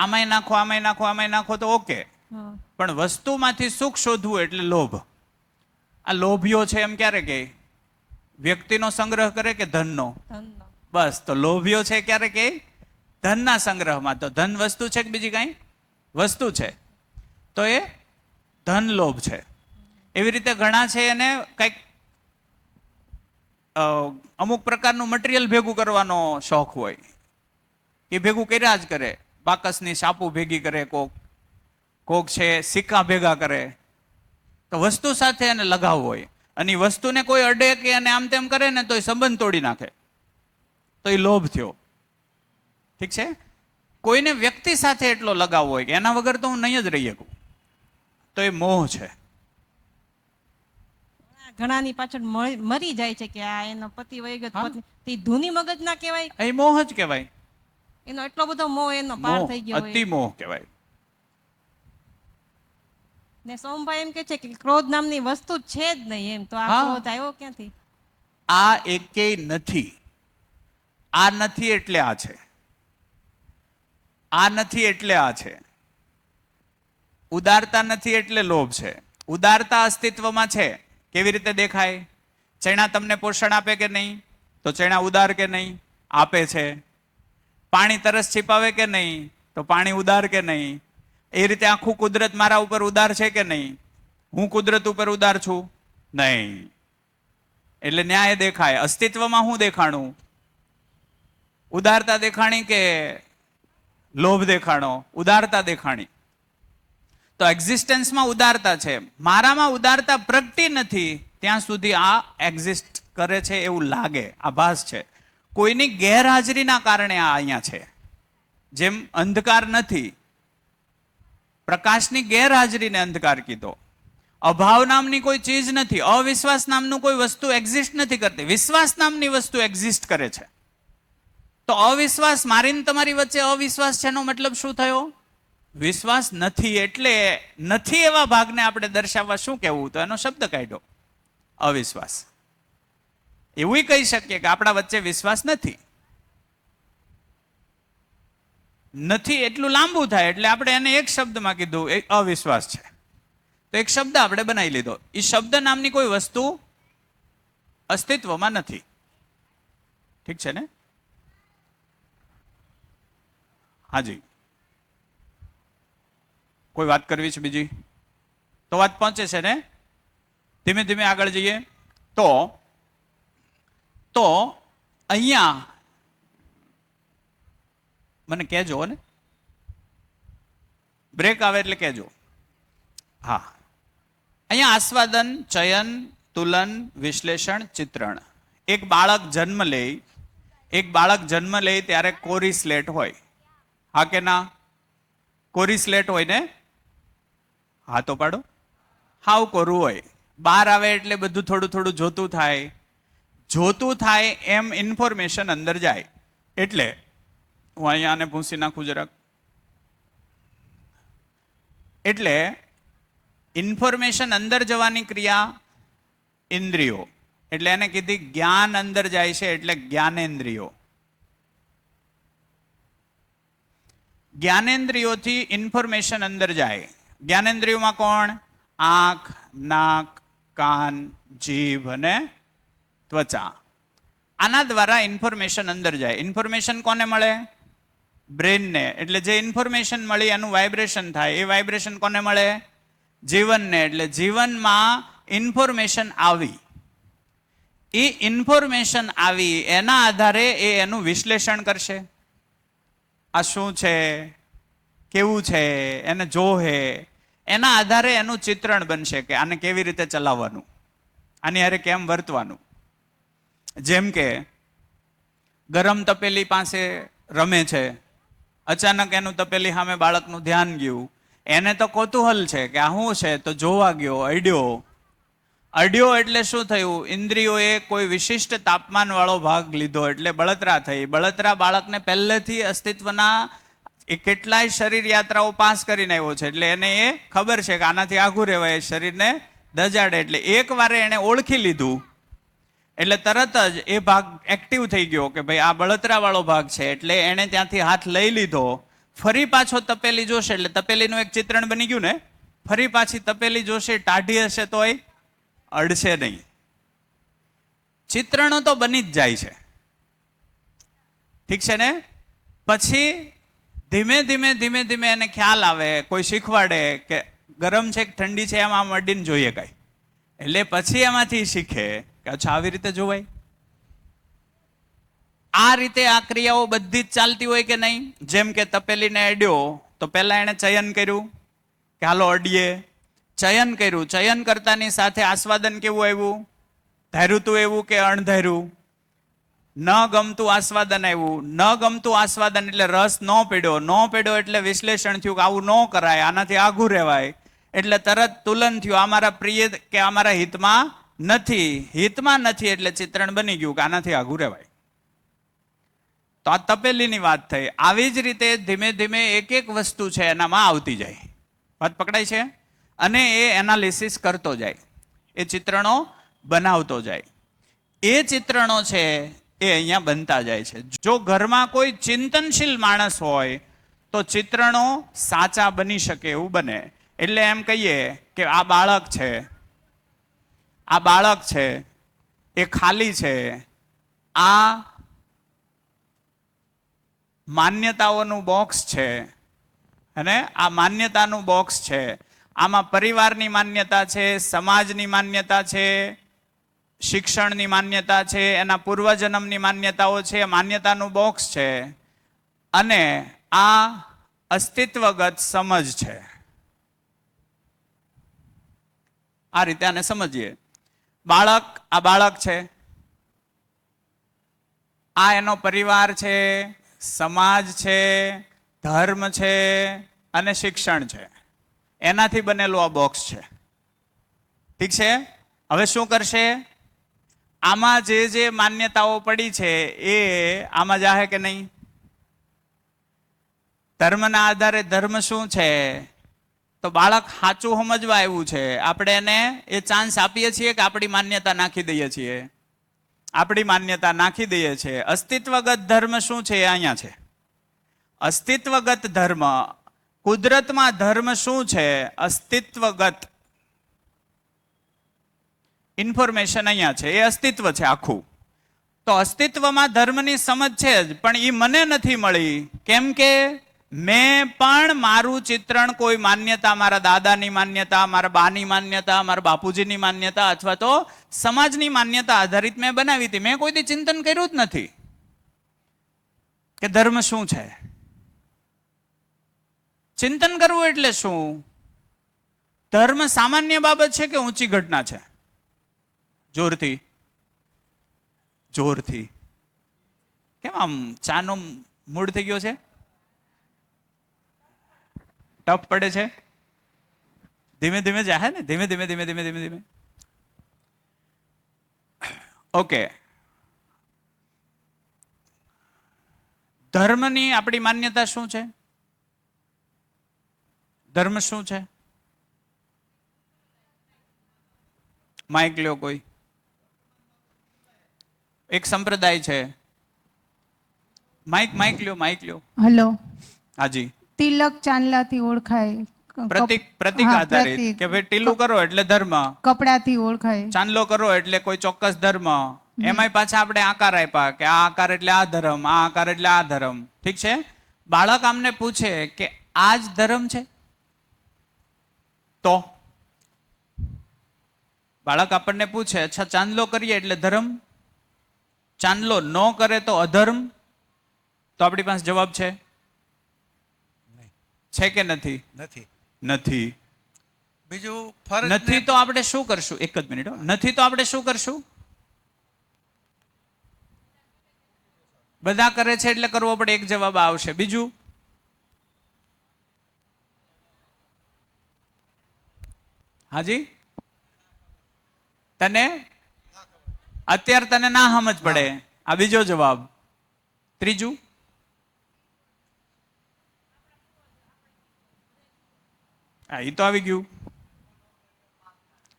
આમાંય નાખો, આમાંય નાખો, આમાંય નાખો તો ઓકે, હા. પણ વસ્તુમાંથી સુખ શોધવું એટલે લોભ. આ લોભીઓ છે એમ ક્યારે કહે? વ્યક્તિનો સંગ્રહ કરે કે ધનનો? ધનનો. બસ, તો લોભીઓ છે ક્યારે કહે? ધનના સંગ્રહમાં. તો ધન વસ્તુ છે કે બીજી કાંઈ વસ્તુ છે? તો એ ધન લોભ છે. એવી રીતે ઘણા છે એને કંઈક અમુક પ્રકારનું મટીરિયલ ભેગું કરવાનો શોખ હોય, એ ભેગું કર્યા જ કરે. બાકસની સાપુ ભેગી કરે, કોક છે સિક્કા ભેગા કરે. તો વસ્તુ સાથે એને લગાવ હોય, અને એ વસ્તુને કોઈ અડે કે એને આમ તેમ કરે ને તો એ સંબંધ તોડી નાખે, તો એ લોભ થયો. ઠીક છે? કોઈને વ્યક્તિ સાથે એટલો લગાવ હોય કે એના વગર તો હું નહીં જ રહી શકું, તો એ મોહ છે. ઘણાની પાછળ મરી જાય છે કે આ એનો પતિ વૈગત પત્ની, તે ધૂની મગજ ના કહેવાય? એ મોહ જ કહેવાય. એનો એટલો બધો મોહ એનો પાર થઈ ગયો અતિ હોય. મોહ કહેવાય. ને સોમભાઈ એમ કે છે કે ક્રોધ નામની વસ્તુ જ છે જ નહીં એમ. તો આ હા. ક્રોધ આવ્યો ક્યાંથી? આ એકેય નથી. આ નથી એટલે આ છે. આ નથી એટલે આ છે. ઉદારતા નથી એટલે લોભ છે. ઉદારતા અસ્તિત્વમાં છે. કેવી રીતે દેખાય? ચણા તમને પોષણ આપે કે નહીં? તો ચણા ઉદાર કે નહીં? આપે છે. પાણી તરસ છીપાવે કે નહીં? તો પાણી ઉદાર કે નહીં? એ રીતે આખું કુદરત મારા ઉપર ઉદાર છે કે નહીં? હું કુદરત ઉપર ઉદાર છું? નહીં. એટલે ન્યાય દેખાય. અસ્તિત્વમાં હું દેખાણું? ઉદારતા દેખાણી કે લોભ દેખાણો, ઉદારતા દેખાણી. તો એક્ઝિસ્ટન્સમાં ઉદારતા છે, મારામાં ઉદારતા પ્રગટી નથી ત્યાં સુધી આ એક્ઝિસ્ટ કરે છે એવું લાગે, આભાસ છે. કોઈની ગેરહાજરીના કારણે આ અહીંયા છે. જેમ અંધકાર નથી, પ્રકાશની ગેરહાજરીને અંધકાર કીધો. અભાવ નામની કોઈ ચીજ નથી, અવિશ્વાસ નામનું કોઈ વસ્તુ એક્ઝિસ્ટ નથી કરતી, વિશ્વાસ નામની વસ્તુ એક્ઝિસ્ટ કરે છે. તો અવિશ્વાસ, મારી ને તમારી વચ્ચે અવિશ્વાસ છે એનો મતલબ શું થયો? વિશ્વાસ નથી. એટલે નથી એવા ભાગને આપણે દર્શાવવા શું કહેવું? તો એનો શબ્દ કાઢ્યો, અવિશ્વાસ. એવું કહી શકીએ કે આપણા વચ્ચે વિશ્વાસ નથી. નથી એટલું લાંબુ થાય એટલે આપણે એને એક શબ્દમાં કીધું, એ અવિશ્વાસ છે. તો એક શબ્દ આપણે બનાવી લીધો. એ શબ્દ નામની કોઈ વસ્તુ અસ્તિત્વમાં નથી. ઠીક છે ને? હાજી, કોઈ વાત કરવી છે બીજી? તો વાત પહોંચે છે ને? ધીમે ધીમે આગળ જઈએ. તો અહીંયા મને કહેજો ને, બ્રેક આવે એટલે કહેજો. હા, અહીંયા આસ્વાદન, ચયન, તુલન, વિશ્લેષણ, ચિત્રણ. એક બાળક જન્મ લે ત્યારે કોરી સ્લેટ હોય. હા કે ના? કોરી સ્લેટ હોય ને? હા તો પાડો. હાવ કોરું હોય. બહાર આવે એટલે બધું થોડું થોડું જોતું થાય એમ ઇન્ફોર્મેશન અંદર જાય. એટલે હું અહીંયા આને ભૂંસી નાખું જરાક. એટલે ઇન્ફોર્મેશન અંદર જવાની ક્રિયા ઇન્દ્રિયો, એટલે એને કીધી જ્ઞાન અંદર જાય છે એટલે જ્ઞાનેન્દ્રિયો. જ્ઞાનેન્દ્રિયોથી ઇન્ફોર્મેશન અંદર જાય. જ્ઞાનેન્દ્રિયોમાં કોણ? આંખ, નાક, કાન, જીભ અને ત્વચા. આના દ્વારા ઇન્ફોર્મેશન અંદર જાય. ઇન્ફોર્મેશન કોને મળે? બ્રેનને. એટલે જે ઇન્ફોર્મેશન મળી એનું વાઇબ્રેશન થાય. એ વાઇબ્રેશન કોને મળે? જીવનને. એટલે જીવનમાં ઇન્ફોર્મેશન આવી. એ ઇન્ફોર્મેશન આવી એના આધારે એ એનું વિશ્લેષણ કરશે. આ શું છે, કેવું છે, એને જોહે. એના આધારે એનું ચિત્રણ બનશે કે આને કેવી રીતે ચલાવવાનું, આની હારે કેમ વર્તવાનું. જેમ કે ગરમ તપેલી પાસે રમે છે, અચાનક એનું તપેલી સામે બાળકનું ધ્યાન ગયું. એને તો કૌતૂહલ છે કે આ શું છે, તો જોવા ગયો, અડ્યો એટલે શું થયું? ઇન્દ્રિયોએ કોઈ વિશિષ્ટ તાપમાન વાળો ભાગ લીધો એટલે બળતરા થઈ. બળતરા બાળકને પહેલેથી અસ્તિત્વના એ કેટલાય શરીર યાત્રાઓ પાસ કરીને આવ્યો છે. એટલે એને એ ખબર છે કે આનાથી આઘું રહેવાય, શરીરને દજાડે. એટલે એક વારે એને ઓળખી લીધું એટલે તરત જ એ ભાગ એક્ટિવ થઈ ગયો કે ભાઈ આ બળતરા વાળો ભાગ છે. એટલે એને ત્યાંથી હાથ લઈ લીધો. ફરી પાછો તપેલી જોશે એટલે તપેલીનું એક ચિત્રણ બની ગયું ને. ફરી પાછી તપેલી જોશે, ટાઢી હશે તોય અડશે નહીં. ચિત્રણો તો બની જ જાય છે. ઠીક છે ને? પછી ધીમે ધીમે એને ખ્યાલ આવે, કોઈ શીખવાડે કે ગરમ છે કે ઠંડી છે, એમ આમ અડીને જોઈએ કાંઈ. એટલે પછી એમાંથી શીખે કે અચ્છા આવી રીતે જોવાય. આ રીતે આ ક્રિયાઓ બધી જ ચાલતી હોય કે નહીં? જેમ કે તપેલીને અડ્યો તો પહેલા એને ચયન કર્યું કે હાલો અડીએ. ચયન કર્યું. ચયન કરતાની સાથે આસ્વાદન કેવું આવ્યું? ધાર્યું તું એવું કે અણધાર્યું? ન ગમતું આસ્વાદન આવ્યું. ન ગમતું આસ્વાદન એટલે રસ ન પડ્યો એટલે વિશ્લેષણ થયું કે આવું ન કરાય, આનાથી આઘું રહેવાય. એટલે તરત તુલન થયું, આ મારા પ્રિય કે આ મારા હિતમાં નથી એટલે ચિત્રણ બની ગયું કે આનાથી આઘું રહેવાય. તો આ તપેલીની વાત થઈ. આવી જ રીતે ધીમે ધીમે એક એક વસ્તુ છે એનામાં આવતી જાય. વાત પકડાય છે? અને એ એનાલિસિસ કરતો જાય, એ ચિત્રણો બનાવતો જાય. એ ચિત્રણો છે એ અહીંયા બનતા જાય છે. જો ઘરમાં કોઈ ચિંતનશીલ માણસ હોય તો ચિત્રણો સાચા બની શકે એવું બને. એટલે એમ કહીએ કે આ બાળક છે એ ખાલી છે. આ માન્યતાઓનું બોક્સ છે અને આ માન્યતાનું બોક્સ છે. આમાં પરિવારની માન્યતા છે, સમાજની માન્યતા છે, શિક્ષણની માન્યતા છે, એના પૂર્વજન્મની માન્યતાઓ છે. માન્યતાનું બોક્સ છે અને આ અસ્તિત્વગત સમજ છે. આ રીતે આને સમજીએ. આ બાળક છે, આ એનો પરિવાર છે, સમાજ છે, ધર્મ છે અને શિક્ષણ છે. એનાથી બનેલું આ બોક્સ છે. ઠીક છે. હવે શું કરશે? આમાં જે માન્યતાઓ પડી છે એ આમાં જાહે કે નહીં? ધર્મના આધારે ધર્મ શું છે? તો બાળક સાચું સમજવા આવ્યું છે. આપણે એને એ ચાન્સ આપીએ છીએ કે આપણી માન્યતા નાખી દઈએ છીએ? આપણી માન્યતા નાખી દઈએ છીએ. અસ્તિત્વગત ધર્મ શું છે? એ અહીંયા છે. અસ્તિત્વગત ધર્મ, કુદરતમાં ધર્મ શું છે? અસ્તિત્વગત ઇન્ફોર્મેશન અહીંયા છે. એ અસ્તિત્વ છે આખું. તો અસ્તિત્વમાં ધર્મની સમજ છે જ, પણ એ મને નથી મળી. કેમ કે મેં પણ મારું ચિત્રણ કોઈ માન્યતા, મારા દાદાની માન્યતા, મારા બાની માન્યતા, મારા બાપુજીની માન્યતા અથવા તો સમાજની માન્યતા આધારિત મેં બનાવી હતી. મેં કોઈ દી ચિંતન કર્યું જ નથી કે ધર્મ શું છે. ચિંતન કરવું એટલે શું? ધર્મ સામાન્ય બાબત છે કે ઊંચી ઘટના છે? જોરથી કેમ આમ ચાનો મૂડ થઈ ગયો છે? ટપ પડે છે? ધીમે ધીમે જાય ને, ધીમે ધીમે. ઓકે. ધર્મની આપણી માન્યતા શું છે? ધર્મ શું છે? માઇક લ્યો કોઈ. એક સંપ્રદાય છે. માઇક લ્યો. હલો. હાજી. તિલક ચાંદલાથી ઓળખાય. પ્રતિક આધારિત કે ભાઈ ટીલું કરો એટલે ધર્મ, કપડાથી ઓળખાય. ચાંદલો કરો એટલે કોઈ ચોક્કસ ધર્મ. એમાંય પાછા આપણે આકાર આપ્યા કે આ આકાર એટલે આ ધર્મ, આ આકાર એટલે આ ધર્મ. ઠીક છે. બાળક આમને પૂછે કે આ જ ધર્મ છે? તો બાળક આપણને પૂછે, અચ્છા ચાંદલો કરીએ એટલે ધર્મ, ચાંદલો ન કરે તો અધર્મ? તો આપણી પાસે જવાબ છે કે નથી? નથી. બીજું ફરજ નથી તો આપણે શું કરશું? એક જ મિનિટ. નથી તો આપણે શું કરશું? બધા કરે છે એટલે કરવો પડે, એક જવાબ આવશે. બીજું? હાજી. અત્યારે તને ના સમજ પડે, આ બીજો જવાબ. ત્રીજું? એ તો આવી ગયું.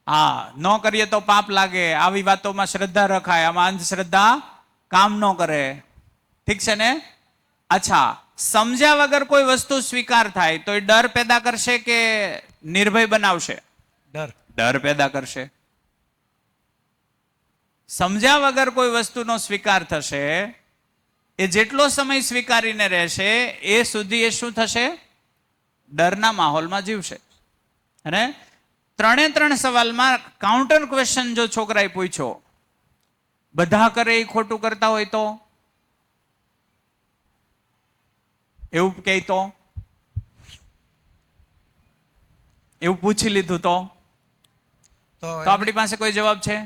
હા, ન કરીએ તો પાપ લાગે, આવી વાતોમાં શ્રદ્ધા રખાય, આમાં અંધશ્રદ્ધા કામ ન કરે. ઠીક છે ને? અચ્છા, સમજ્યા વગર કોઈ વસ્તુ સ્વીકાર થાય તો એ ડર પેદા કરશે કે નિર્ભય બનાવશે? ડર પેદા કરશે. સમજ્યા વગર કોઈ વસ્તુનો સ્વીકાર થશે, એ જેટલો સમય સ્વીકારીને રહેશે એ સુધી એ શું થશે? ડરના માહોલમાં જીવશે. અને 3 સવાલમાં કાઉન્ટર ક્વેશ્ચન જો છોકરાએ પૂછ્યો, બધા કરે એ ખોટું કરતા હોય તો એવું કહે તો એવું પૂછી લીધું તો આપણી પાસે કોઈ જવાબ છે?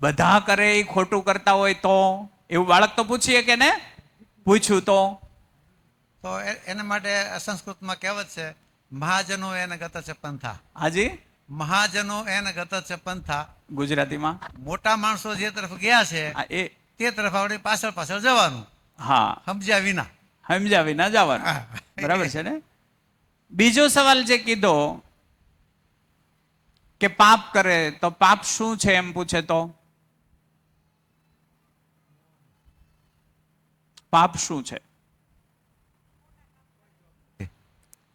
બધા કરે એ ખોટું કરતા હોય તો એવું બાળક તો પૂછીએ કે ને? પૂછ્યું તો એના માટે સંસ્કૃતમાં કહેવત છે, મહાજનો એને ગત છે પંથા. હાજી. મહાજનો એને ગત છે પંથા. ગુજરાતીમાં મોટા માણસો જે તરફ ગયા છે તે તરફ આપણે પાછળ જવાનું. હા, સમજ્યા વિના જવાનું. બરાબર છે ને? બીજો સવાલ જે કીધો કે પાપ કરે તો પાપ શું છે એમ પૂછે તો પાપ શું છે?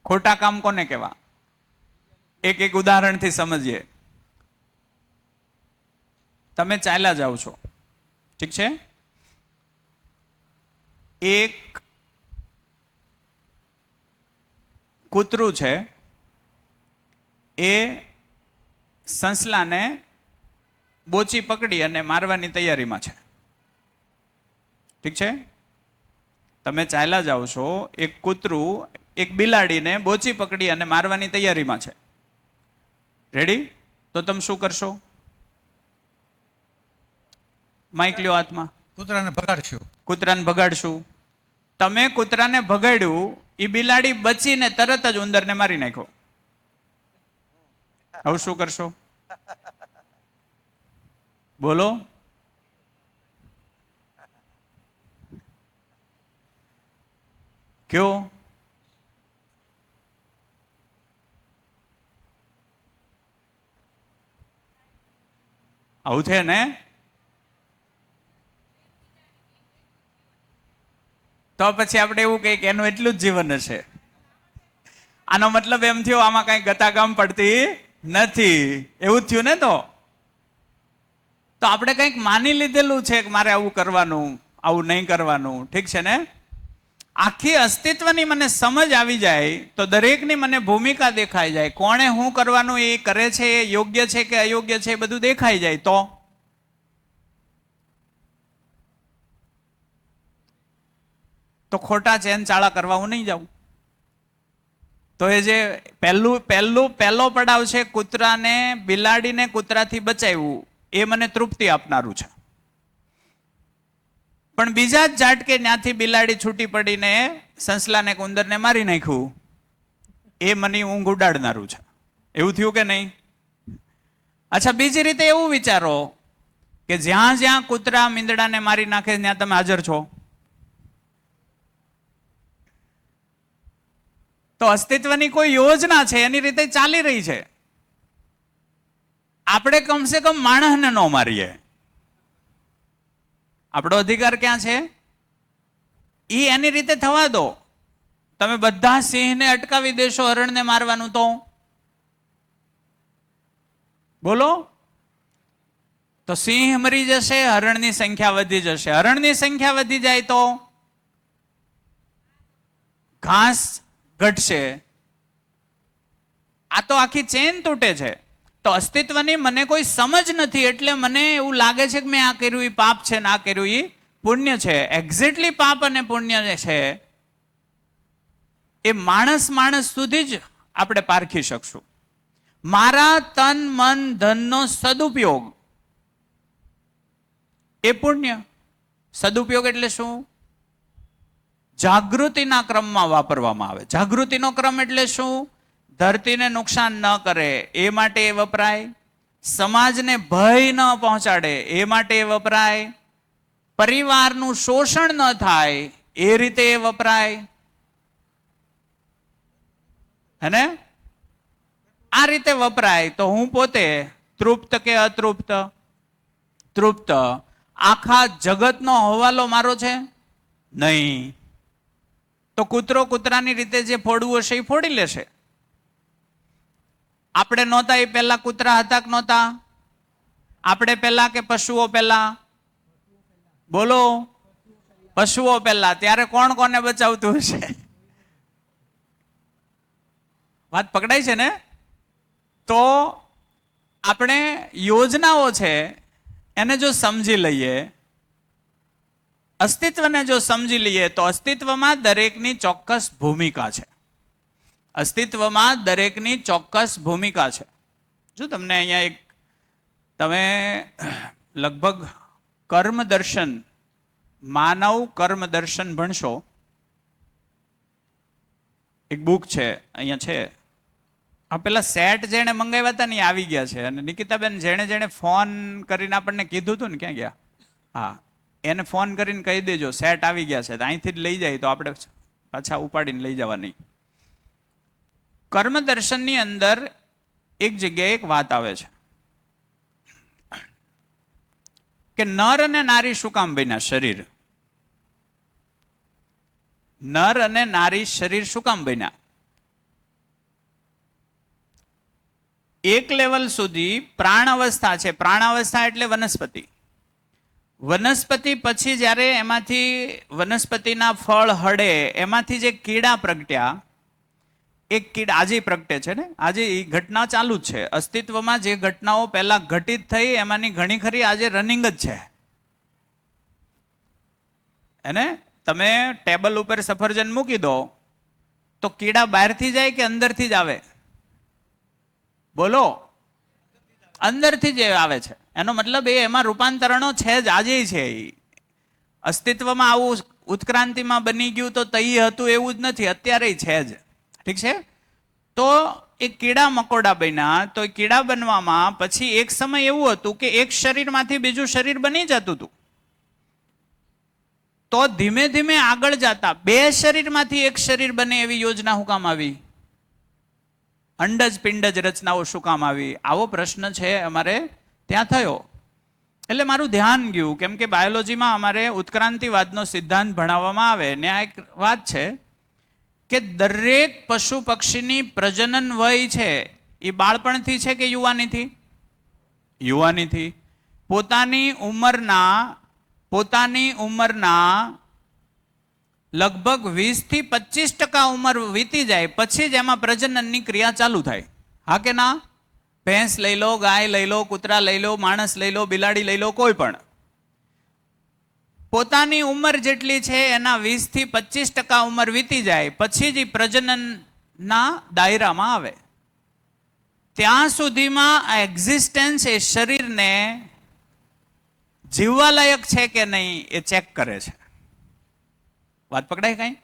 ખોટા કામ કોને કહેવા? એક ઉદાહરણથી સમજીએ. તમે ચાલ્યા જાઓ છો, ઠીક છે? એક કૂતરું છે, એ સસલાને બોચી પકડી અને મારવાની તૈયારીમાં છે. ઠીક છે? તમે ચાલ્યા જાઓ છો, એક કૂતરું એક બિલાડીને બોચી પકડી અને મારવાની તૈયારીમાં છે. રેડી? તો તમે શું કરશો? માઇક લ્યો હાથમાં. કૂતરાને ભગાડશું. કૂતરાને ભગાડશું. તમે કૂતરાને ભગાડ્યું, એ બિલાડી બચીને તરત જ ઉંદરને મારી નાખ્યો. હવે શું કરશો? બોલો. કયો? આવું છે ને? તો પછી આપણે એવું કહીએ કે એનું એટલું જ જીવન હશે. આનો મતલબ એમ થયો આમાં કઈ ગતાગામ પડતી નથી. એવું જ થયું ને? તો આપણે કંઈક માની લીધેલું છે કે મારે આવું કરવાનું, આવું નહીં કરવાનું. ઠીક છે ને? આખી અસ્તિત્વની મને સમજ આવી જાય તો દરેકની મને ભૂમિકા દેખાઈ જાય. કોણે શું કરવાનું એ કરે છે, એ યોગ્ય છે કે અયોગ્ય છે, એ બધું દેખાઈ જાય. તો ખોટા ચેન ચાળા કરવા હું નહીં જાઉં. તો એ જે પહેલો પડાવ છે, કૂતરાને બિલાડીને કૂતરાથી બચાવ્યું, એ મને તૃપ્તિ આપનારું છે. પણ બીજા જ ઝાટકે ત્યાંથી બિલાડી છૂટી પડીને સસલાને ઉંદરને મારી નાખ્યું, એ મને ઊંઘ ઉડાડનારું છે. એવું થયું કે નહીં? અચ્છા, બીજી રીતે એવું વિચારો કે જ્યાં જ્યાં કૂતરા મીંદડાને મારી નાખે ત્યાં તમે હાજર છો. તો અસ્તિત્વની કોઈ યોજના છે, એની રીતે ચાલી રહી છે. આપણે કમસે કમ માણસને ન મારીએ. આપણો અધિકાર ક્યાં છે? એ એની રીતે થવા દો. તમે બધા સિંહને અટકાવી દેશો હરણને મારવાનું તો બોલો. તો સિંહ મરી જશે, હરણની સંખ્યા વધી જશે. હરણની સંખ્યા વધી જાય તો ઘાસ ઘટશે. આ તો આખી ચેન તૂટે છે. તો અસ્તિત્વની મને કોઈ સમજ નથી, એટલે મને એવું લાગે છે કે મેં આ કર્યું એ પાપ છે ને આ કર્યું એ પુણ્ય છે. એક્ઝેક્ટલી પાપ અને પુણ્ય છે એ માણસ સુધી જ આપણે પારખી શકશું. મારા તન મન ધનનો સદુપયોગ એ પુણ્ય. સદુપયોગ એટલે શું? જાગૃતિના ક્રમમાં વાપરવામાં આવે. જાગૃતિનો ક્રમ એટલે શું? ધરતીને નુકસાન ન કરે એ માટે એ વપરાય, સમાજને ભય ન પહોંચાડે એ માટે એ વપરાય, પરિવારનું શોષણ ન થાય એ રીતે એ વપરાય. હેને? આ રીતે વપરાય તો હું પોતે તૃપ્ત કે અતૃપ્ત? તૃપ્ત. આખા જગતનો હવાલો મારો છે નહીં. તો કૂતરો કૂતરાની રીતે જે ફોડવું હશે એ ફોડી લેશે. આપણે નહોતા એ પહેલા કૂતરા હતા કે નહોતા? આપણે પહેલા કે પશુઓ પહેલા? બોલો. પશુઓ પહેલા. ત્યારે કોણ કોને બચાવતું હશે? વાત પકડાય છે ને? તો આપણે યોજનાઓ છે એને જો સમજી લઈએ, અસ્તિત્વને જો સમજી લઈએ, તો અસ્તિત્વમાં દરેકની ચોક્કસ ભૂમિકા છે. અસ્તિત્વમાં દરેકની ચોક્કસ ભૂમિકા છે. જો તમને અહીંયા તમે લગભગ કર્મ દર્શન, માનવ કર્મ દર્શન ભણશો. એક બુક છે, અહીંયા છે. આ પેલા સેટ જેણે મંગાવ્યા હતા ને એ આવી ગયા છે. અને નિકિતાબેન જેણે ફોન કરીને આપણને કીધું હતું ને, ક્યાં ગયા? હા, એને ફોન કરીને કહી દેજો સેટ આવી ગયા છે. અહીંથી જ લઈ જાય તો આપણે પાછા ઉપાડીને લઈ જવા નહીં. કર્મ દર્શનની અંદર એક જગ્યાએ એક વાત આવે છે કે નર અને નારી શું કામ બન્યા? શરીર. નર અને નારી શરીર શું કામ બન્યા? એક લેવલ સુધી પ્રાણ અવસ્થા છે. પ્રાણ અવસ્થા એટલે વનસ્પતિ. વનસ્પતિ પછી જ્યારે એમાંથી વનસ્પતિના ફળ હળે, એમાંથી જે કીડા પ્રગટ્યા, એક કીડા આજે પ્રગટે છે ને, આજે એ ઘટના ચાલુ જ છે. અસ્તિત્વમાં જે ઘટનાઓ પહેલા ઘટિત થઈ એમાંની ઘણી ખરી આજે રનિંગ જ છે. એને તમે ટેબલ ઉપર સફરજન મૂકી દો તો કીડા બહારથી જાય કે અંદરથી જ આવે? બોલો, અંદરથી જ આવે છે. એનો મતલબ એમાં રૂપાંતરણો છે જ, આજે છે. અસ્તિત્વમાં આવું ઉત્ક્રાંતિમાં બની ગયું તો તઈ હતું એવું જ નથી, અત્યારે છે જ. ઠીક છે? તો એ કીડા મકોડા બન્યા, તો એ કીડા બનવામાં પછી એક સમય એવું હતું કે એક શરીરમાંથી બીજું શરીર બની જતું હતું. તો ધીમે ધીમે આગળ જતા બે શરીરમાંથી એક શરીર બને એવી યોજના શું કામ આવી? અંડજ પિંડજ રચનાઓ શું કામ આવી? આવો પ્રશ્ન છે અમારે ત્યાં થયો. એટલે મારું ધ્યાન ગયું, કેમ કે બાયોલોજીમાં અમારે ઉત્ક્રાંતિવાદનો સિદ્ધાંત ભણાવવામાં આવે ને આ એક વાત છે કે દરેક પશુ પક્ષીની પ્રજનન વય છે એ બાળપણથી છે કે યુવાનીથી? યુવાનીથી. પોતાની ઉંમરના લગભગ 20 થી 25% ઉંમર વીતી જાય પછી જ એમાં પ્રજનનની ક્રિયા ચાલુ થાય. હા કે ના? ભેંસ લઈ લો, ગાય લઈ લો, કૂતરા લઈ લો, માણસ લઈ લો, બિલાડી લઈ લો, કોઈ પણ પોતાની ઉંમર જેટલી છે એના 20 થી 25% ઉંમર વીતી જાય પછી જ પ્રજનનના દાયરામાં આવે. ત્યાં સુધીમાં આ એક્ઝિસ્ટન્સ એ શરીરને જીવવા લાયક છે કે નહીં એ ચેક કરે છે. વાત પકડાય કઈ?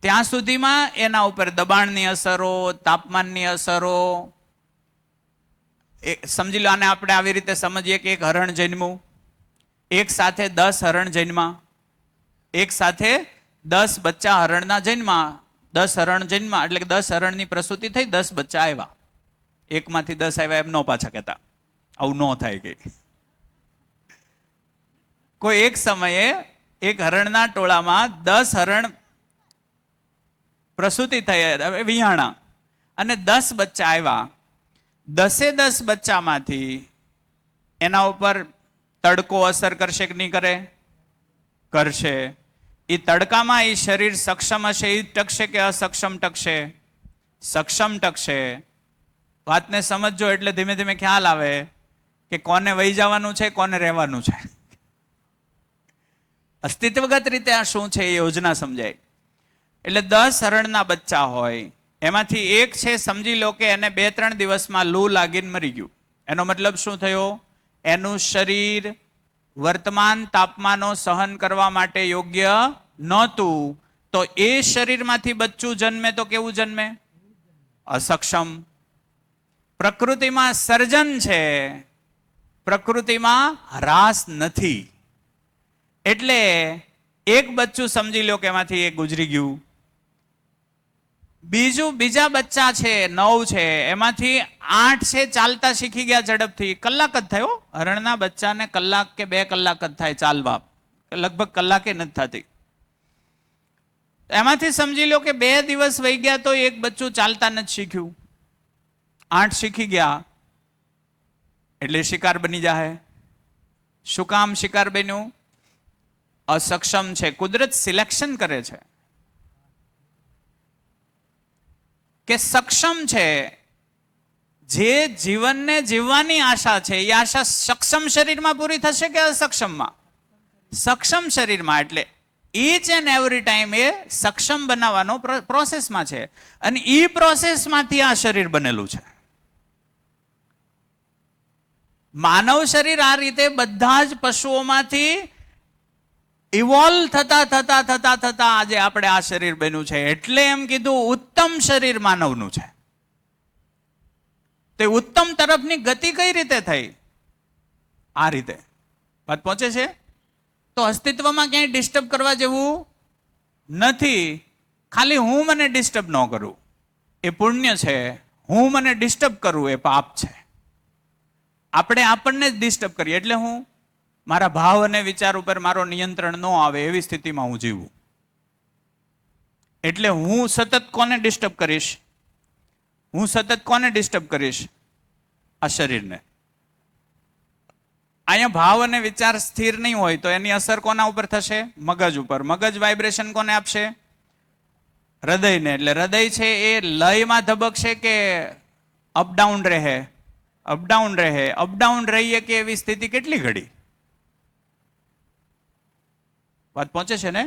ત્યાં સુધીમાં એના ઉપર દબાણની અસરો, તાપમાનની અસરો, સમજી લો, આને આપણે આવી રીતે સમજીએ કે એક હરણ જન્મ્યું, એક સાથે 10 હરણ જન્મા, એક સાથે 10 બચ્ચા હરણના જન્મા, 10 હરણ જન્મા એટલે કે 10 હરણની પ્રસૂતિ થઈ, 10 બચ્ચા આવ્યા. એકમાંથી 10 આવ્યા એમ ન પાછા કહેતા, આવું ન થાય કે કોઈ એક સમયે એક હરણના ટોળામાં 10 હરણ પ્રસૂતિ થઈ, વિયાણા, અને 10 બચ્ચા આવ્યા. 10 બચ્ચામાંથી એના ઉપર તડકો અસર કરશે કે નહીં કરે? કરશે. એ તડકામાં એ શરીર સક્ષમ હશે એ ટકશે કે અસક્ષમ ટકશે? સક્ષમ ટકશે. વાતને સમજજો એટલે ધીમે ધીમે ખ્યાલ આવે કે કોને વહી જવાનું છે, કોને રહેવાનું છે. અસ્તિત્વગત રીતે આ શું છે એ યોજના સમજાય. એટલે 10 હરણના બચ્ચા હોય, એમાંથી એક છે, સમજી લો કે એને 2-3 દિવસમાં લૂ લાગીને મરી ગયું. એનો મતલબ શું થયો? એનું શરીર વર્તમાન તાપમાનો સહન કરવા માટે યોગ્ય નહોતું. તો એ શરીરમાંથી બચ્ચું જન્મે તો કેવું જન્મે? અસક્ષમ. પ્રકૃતિમાં સર્જન છે, પ્રકૃતિમાં હ્રાસ નથી. એટલે એક બચ્ચું સમજી લો કે એમાંથી એક ગુજરી ગયું. બીજા બચ્ચા છે 9 છે, એમાંથી 8 છે ચાલતા શીખી ગયા ઝડપથી. કલાક જ થયો, હરણના બચ્ચાને કલાક કે 2 કલાક જ થાય ચાલવા, લગભગ કલાકે નથી થતી. એમાંથી સમજી લો કે 2 દિવસ વહી ગયા તો એક બચ્ચું ચાલતા નથી શીખ્યું. 8 શીખી ગયા એટલે શિકાર બની જાય. શું કામ શિકાર બન્યું? અસક્ષમ છે. કુદરત સિલેક્શન કરે છે કે સક્ષમ છે, જે જીવનને જીવવાની આશા છે એ આશા સક્ષમ શરીરમાં પૂરી થશે કે અસક્ષમમાં? સક્ષમ શરીરમાં. એટલે ઈચ એન્ડ એવરી ટાઈમ એ સક્ષમ બનાવવાનો પ્રોસેસમાં છે, અને એ પ્રોસેસમાંથી આ શરીર બનેલું છે. માનવ શરીર આ રીતે બધા જ પશુઓમાંથી ઇવોલ્વ થતા આજે આપણે આ શરીર બન્યું છે. એટલે એમ કીધું ઉત્તમ શરીર માનવનું છે. તે ઉત્તમ તરફની ગતિ કઈ રીતે થઈ? આ રીતે. વાત પહોંચે છે? તો અસ્તિત્વમાં ક્યાંય ડિસ્ટર્બ કરવા જેવું નથી. ખાલી હું મને ડિસ્ટર્બ ન કરું એ પુણ્ય છે, હું મને ડિસ્ટર્બ કરું એ પાપ છે. આપણે આપણને જ ડિસ્ટર્બ કરીએ એટલે હું મારા ભાવ અને વિચાર ઉપર મારો નિયંત્રણ ન આવે એવી સ્થિતિમાં હું જીવું. એટલે હું સતત કોને ડિસ્ટર્બ કરીશ? હું સતત કોને ડિસ્ટર્બ કરીશ? આ શરીરને. અહીંયા ભાવ અને વિચાર સ્થિર નહીં હોય તો એની અસર કોના ઉપર થશે? મગજ ઉપર. મગજ વાઇબ્રેશન કોને આપશે? હૃદયને. એટલે હૃદય છે એ લયમાં ધબકશે કે અપડાઉન રહે? અપડાઉન રહે. અપડાઉન રહીએ કે એવી સ્થિતિ કેટલી ઘડી? વાત પહોંચે છે ને?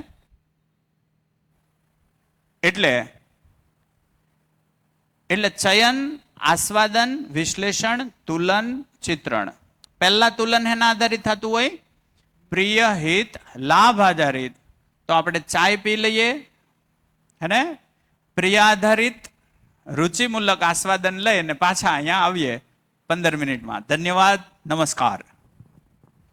એટલે ચયન, આસ્વાદન, વિશ્લેષણ, તુલન, ચિત્રણ. પહેલા તુલન એના આધારિત થતું હોય, પ્રિય, હિત, લાભ આધારિત. તો આપણે ચાય પી લઈએ, હે, પ્રિય આધારિત રુચિમૂલક આસ્વાદન લઈને પાછા અહીંયા આવીએ 15 મિનિટમાં. ધન્યવાદ, નમસ્કાર.